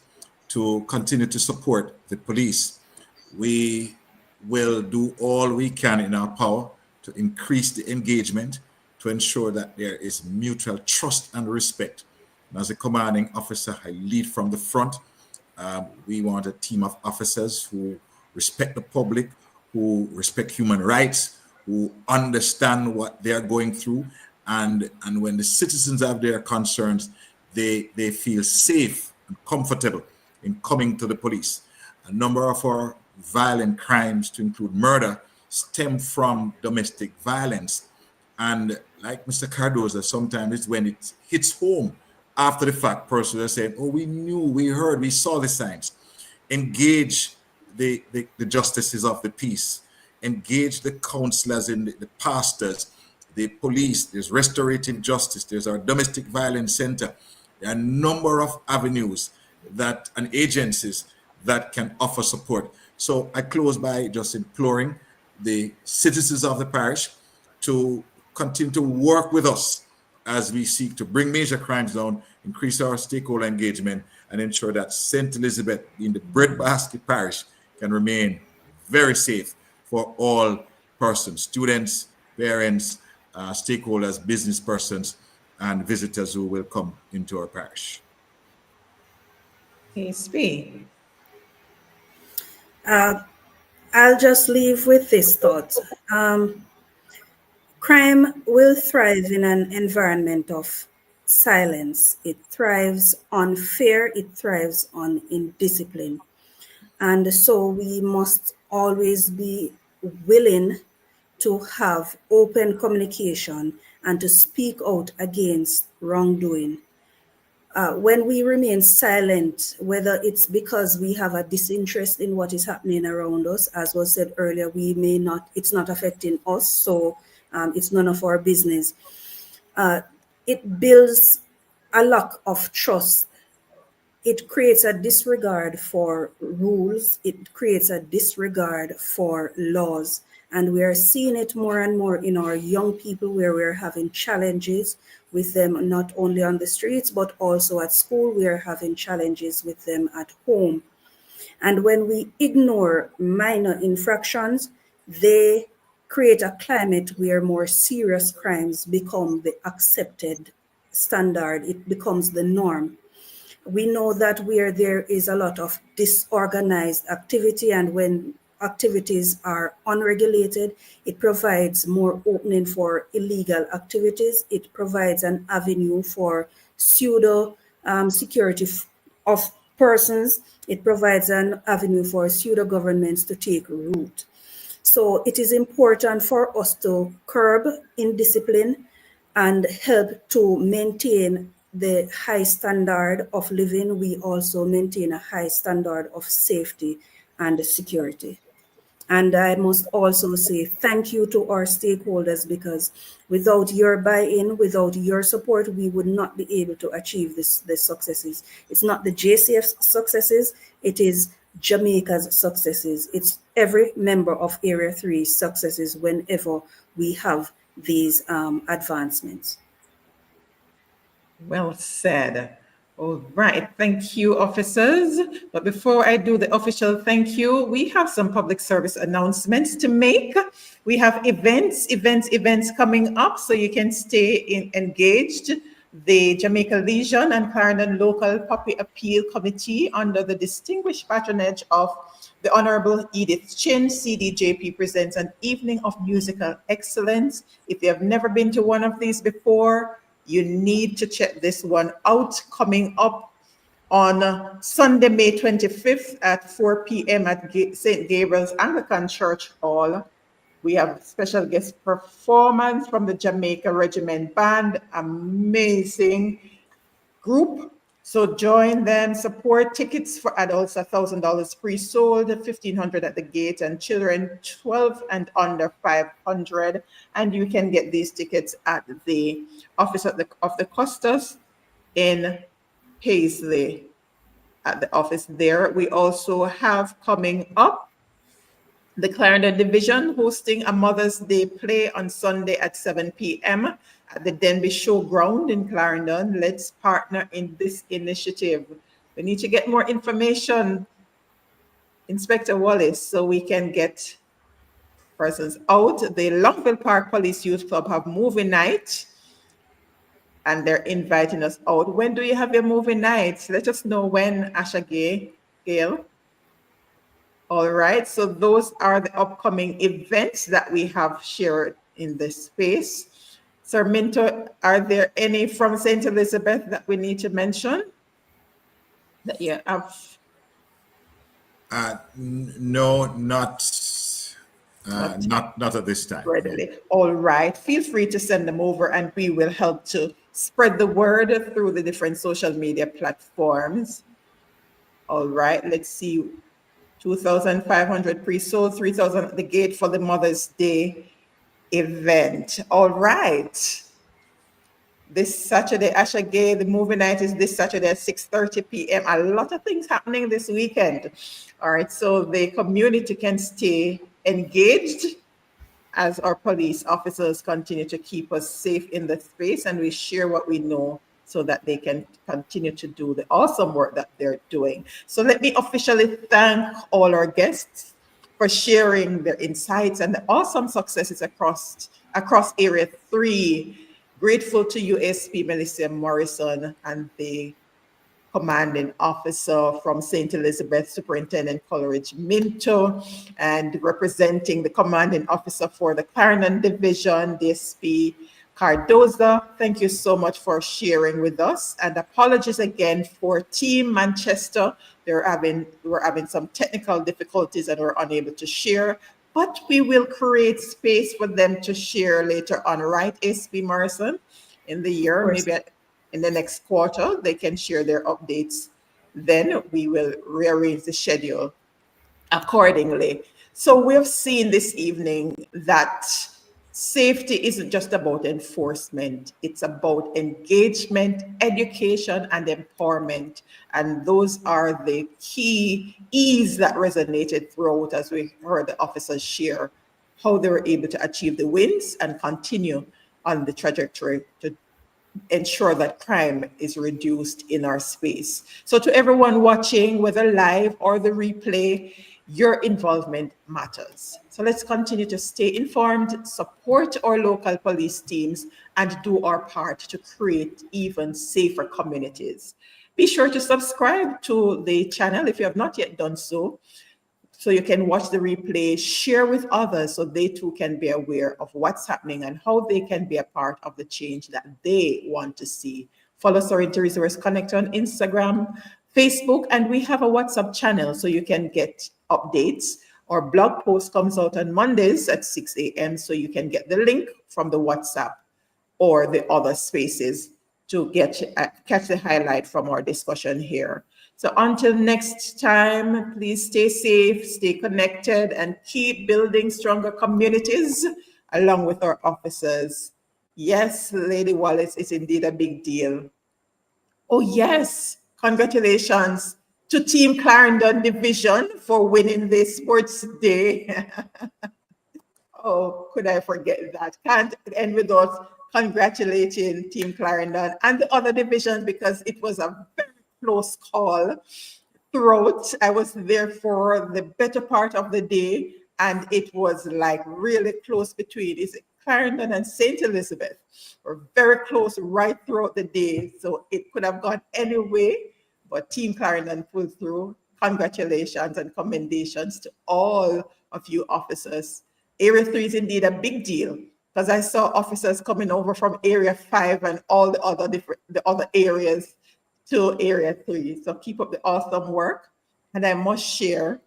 S3: to continue to support the police. We will do all we can in our power to increase the engagement, to ensure that there is mutual trust and respect. And as a commanding officer, I lead from the front. We want a team of officers who respect the public, who respect human rights, who understand what they're going through. And when the citizens have their concerns, they feel safe and comfortable in coming to the police. A number of our violent crimes, to include murder, stem from domestic violence. And like Mr. Cardoza, sometimes it's when it hits home after the fact, persons are saying, oh, we knew, we heard, we saw the signs. Engage the justices of the peace, engage the counselors and the pastors, the police. There's restorative justice, there's our domestic violence center. There are a number of avenues that and agencies that can offer support. So I close by just imploring the citizens of the parish to continue to work with us as we seek to bring major crimes down, increase our stakeholder engagement, and ensure that St. Elizabeth, in the breadbasket parish, can remain very safe for all persons, students, parents, stakeholders, business persons, and visitors who will come into our parish.
S1: ASP.
S4: I'll just leave with this thought. Crime will thrive in an environment of silence. It thrives on fear, it thrives on indiscipline. And so we must always be willing to have open communication and to speak out against wrongdoing. When we remain silent, whether it's because we have a disinterest in what is happening around us, as was said earlier, it's not affecting us, so it's none of our business. It builds a lack of trust. It creates a disregard for rules. It creates a disregard for laws. And we are seeing it more and more in our young people, where we're having challenges with them, not only on the streets, but also at school. We are having challenges with them at home. And when we ignore minor infractions, they create a climate where more serious crimes become the accepted standard, it becomes the norm. We know that where there is a lot of disorganized activity, and when activities are unregulated, it provides more opening for illegal activities. It provides an avenue for pseudo security of persons. It provides an avenue for pseudo governments to take root. So it is important for us to curb indiscipline and help to maintain the high standard of living. We also maintain a high standard of safety and security. And I must also say thank you to our stakeholders, because without your buy-in, without your support, we would not be able to achieve this successes. It's not the JCF's successes, it is Jamaica's successes. It's every member of Area 3 successes whenever we have these advancements.
S1: Well said. All right. Thank you, officers. But before I do the official thank you, we have some public service announcements to make. We have events coming up, so you can stay engaged. The Jamaica Legion and Clarendon Local Puppy Appeal Committee, under the distinguished patronage of the Honorable Edith Chin, CDJP, presents an evening of musical excellence. If you have never been to one of these before, you need to check this one out. Coming up on Sunday, May 25th at 4 p.m. at St. Gabriel's Anglican Church Hall. We have special guest performance from the Jamaica Regiment Band, amazing group. So join them. Support. Tickets for adults $1,000 pre-sold, $1,500 at the gate, and children 12 and under $500. And you can get these tickets at the office of the Custos in Paisley, at the office there. We also have coming up the Clarendon Division hosting a Mother's Day play on Sunday at 7 p.m. at the Denby Showground in Clarendon. Let's partner in this initiative. We need to get more information, Inspector Wallace, so we can get persons out. The Longville Park Police Youth Club have movie night, and they're inviting us out. When do you have your movie night? Let us know when, Asha Gail. All right, so those are the upcoming events that we have shared in this space. Sir Minto, are there any from St. Elizabeth that we need to mention that you have?
S3: No, not at this time.
S1: Readily. All right, feel free to send them over, and we will help to spread the word through the different social media platforms. All right, let's see. 2,500 pre-sold, 3,000 at the gate for the Mother's Day event. All right. This Saturday, Asha Gay, the movie night is this Saturday at 6:30 p.m. A lot of things happening this weekend. All right, so the community can stay engaged as our police officers continue to keep us safe in the space, and we share what we know so that they can continue to do the awesome work that they're doing. So let me officially thank all our guests for sharing their insights and the awesome successes across Area 3. Grateful to you, ASP Melecia Morrison, and the commanding officer from St. Elizabeth, Superintendent Coleridge Minto, and representing the commanding officer for the Clarendon Division, ASP Cardoza. Thank you so much for sharing with us, and apologies again for Team Manchester. We're having some technical difficulties and we're unable to share, but we will create space for them to share later on, right, ASP Morrison? In the year, maybe in the next quarter, they can share their updates. Then we will rearrange the schedule accordingly. So we have seen this evening that safety isn't just about enforcement, it's about engagement, education, and empowerment. And those are the key E's that resonated throughout as we heard the officers share how they were able to achieve the wins and continue on the trajectory to ensure that crime is reduced in our space. So to everyone watching, whether live or the replay, your involvement matters. So let's continue to stay informed, support our local police teams, and do our part to create even safer communities. Be sure to subscribe to the channel if you have not yet done so you can watch the replay, share with others so they too can be aware of what's happening and how they can be a part of the change that they want to see. Follow Serenity Resource Connect on Instagram, Facebook, and we have a WhatsApp channel so you can get updates. Our blog post comes out on Mondays at 6 a.m. so you can get the link from the WhatsApp or the other spaces to catch the highlight from our discussion here. So until next time, please stay safe, stay connected, and keep building stronger communities along with our officers. Yes, Lady Wallace, is indeed a big deal. Oh yes, congratulations to Team Clarendon Division for winning the Sports Day. Oh, could I forget that? Can't end without congratulating Team Clarendon and the other divisions because it was a very close call throughout. I was there for the better part of the day, and it was like really close between Clarendon and St. Elizabeth. Were very close right throughout the day, so it could have gone any way, but Team Clarendon pulled through. Congratulations and commendations to all of you officers. Area 3 is indeed a big deal because I saw officers coming over from Area 5 and all the other areas to Area 3. So keep up the awesome work. And I must share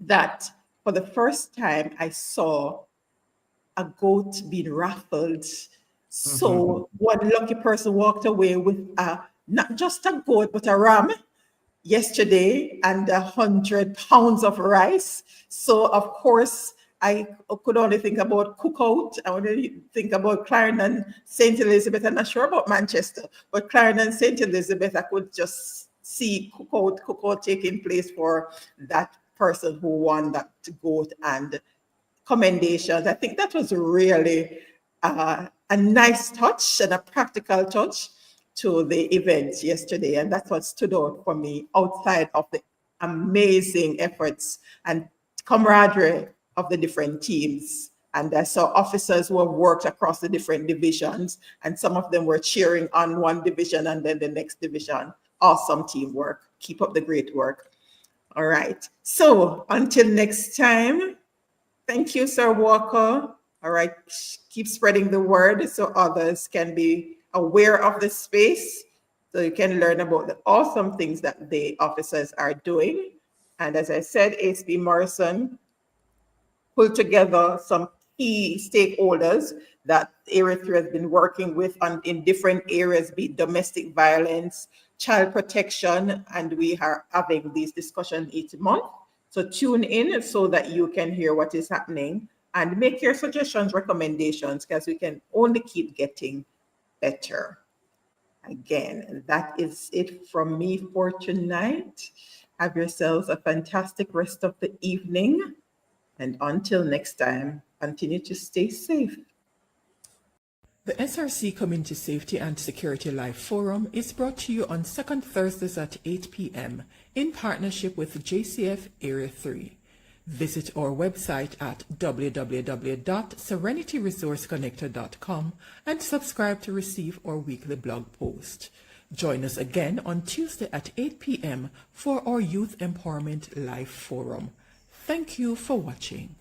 S1: that for the first time, I saw a goat being raffled. So one lucky person walked away with not just a goat, but a ram yesterday and 100 pounds of rice. So of course, I could only think about cookout. I only think about Clarendon, St. Elizabeth. I'm not sure about Manchester, but Clarendon, St. Elizabeth, I could just see cookout taking place for that person who won that goat, and commendations. I think that was really a nice touch and a practical touch to the event yesterday. And that's what stood out for me outside of the amazing efforts and camaraderie of the different teams. And I saw officers who have worked across the different divisions, and some of them were cheering on one division and then the next division. Awesome teamwork. Keep up the great work. All right. So until next time, thank you, Sir Walker. All right. Keep spreading the word so others can be aware of the space, so you can learn about the awesome things that the officers are doing. And as I said, ASP Morrison pulled together some key stakeholders that Area 3 has been working with in different areas, be it domestic violence, child protection, and we are having these discussions each month. So tune in so that you can hear what is happening and make your suggestions, recommendations, because we can only keep getting better. Again, that is it from me for tonight. Have yourselves a fantastic rest of the evening. And until next time, continue to stay safe. The SRC Community Safety and Security Live Forum is brought to you on second Thursdays at 8 p.m. in partnership with JCF Area 3. Visit our website at www.serenityresourceconnector.com and subscribe to receive our weekly blog post. Join us again on Tuesday at 8 p.m. for our Youth Empowerment Live Forum. Thank you for watching.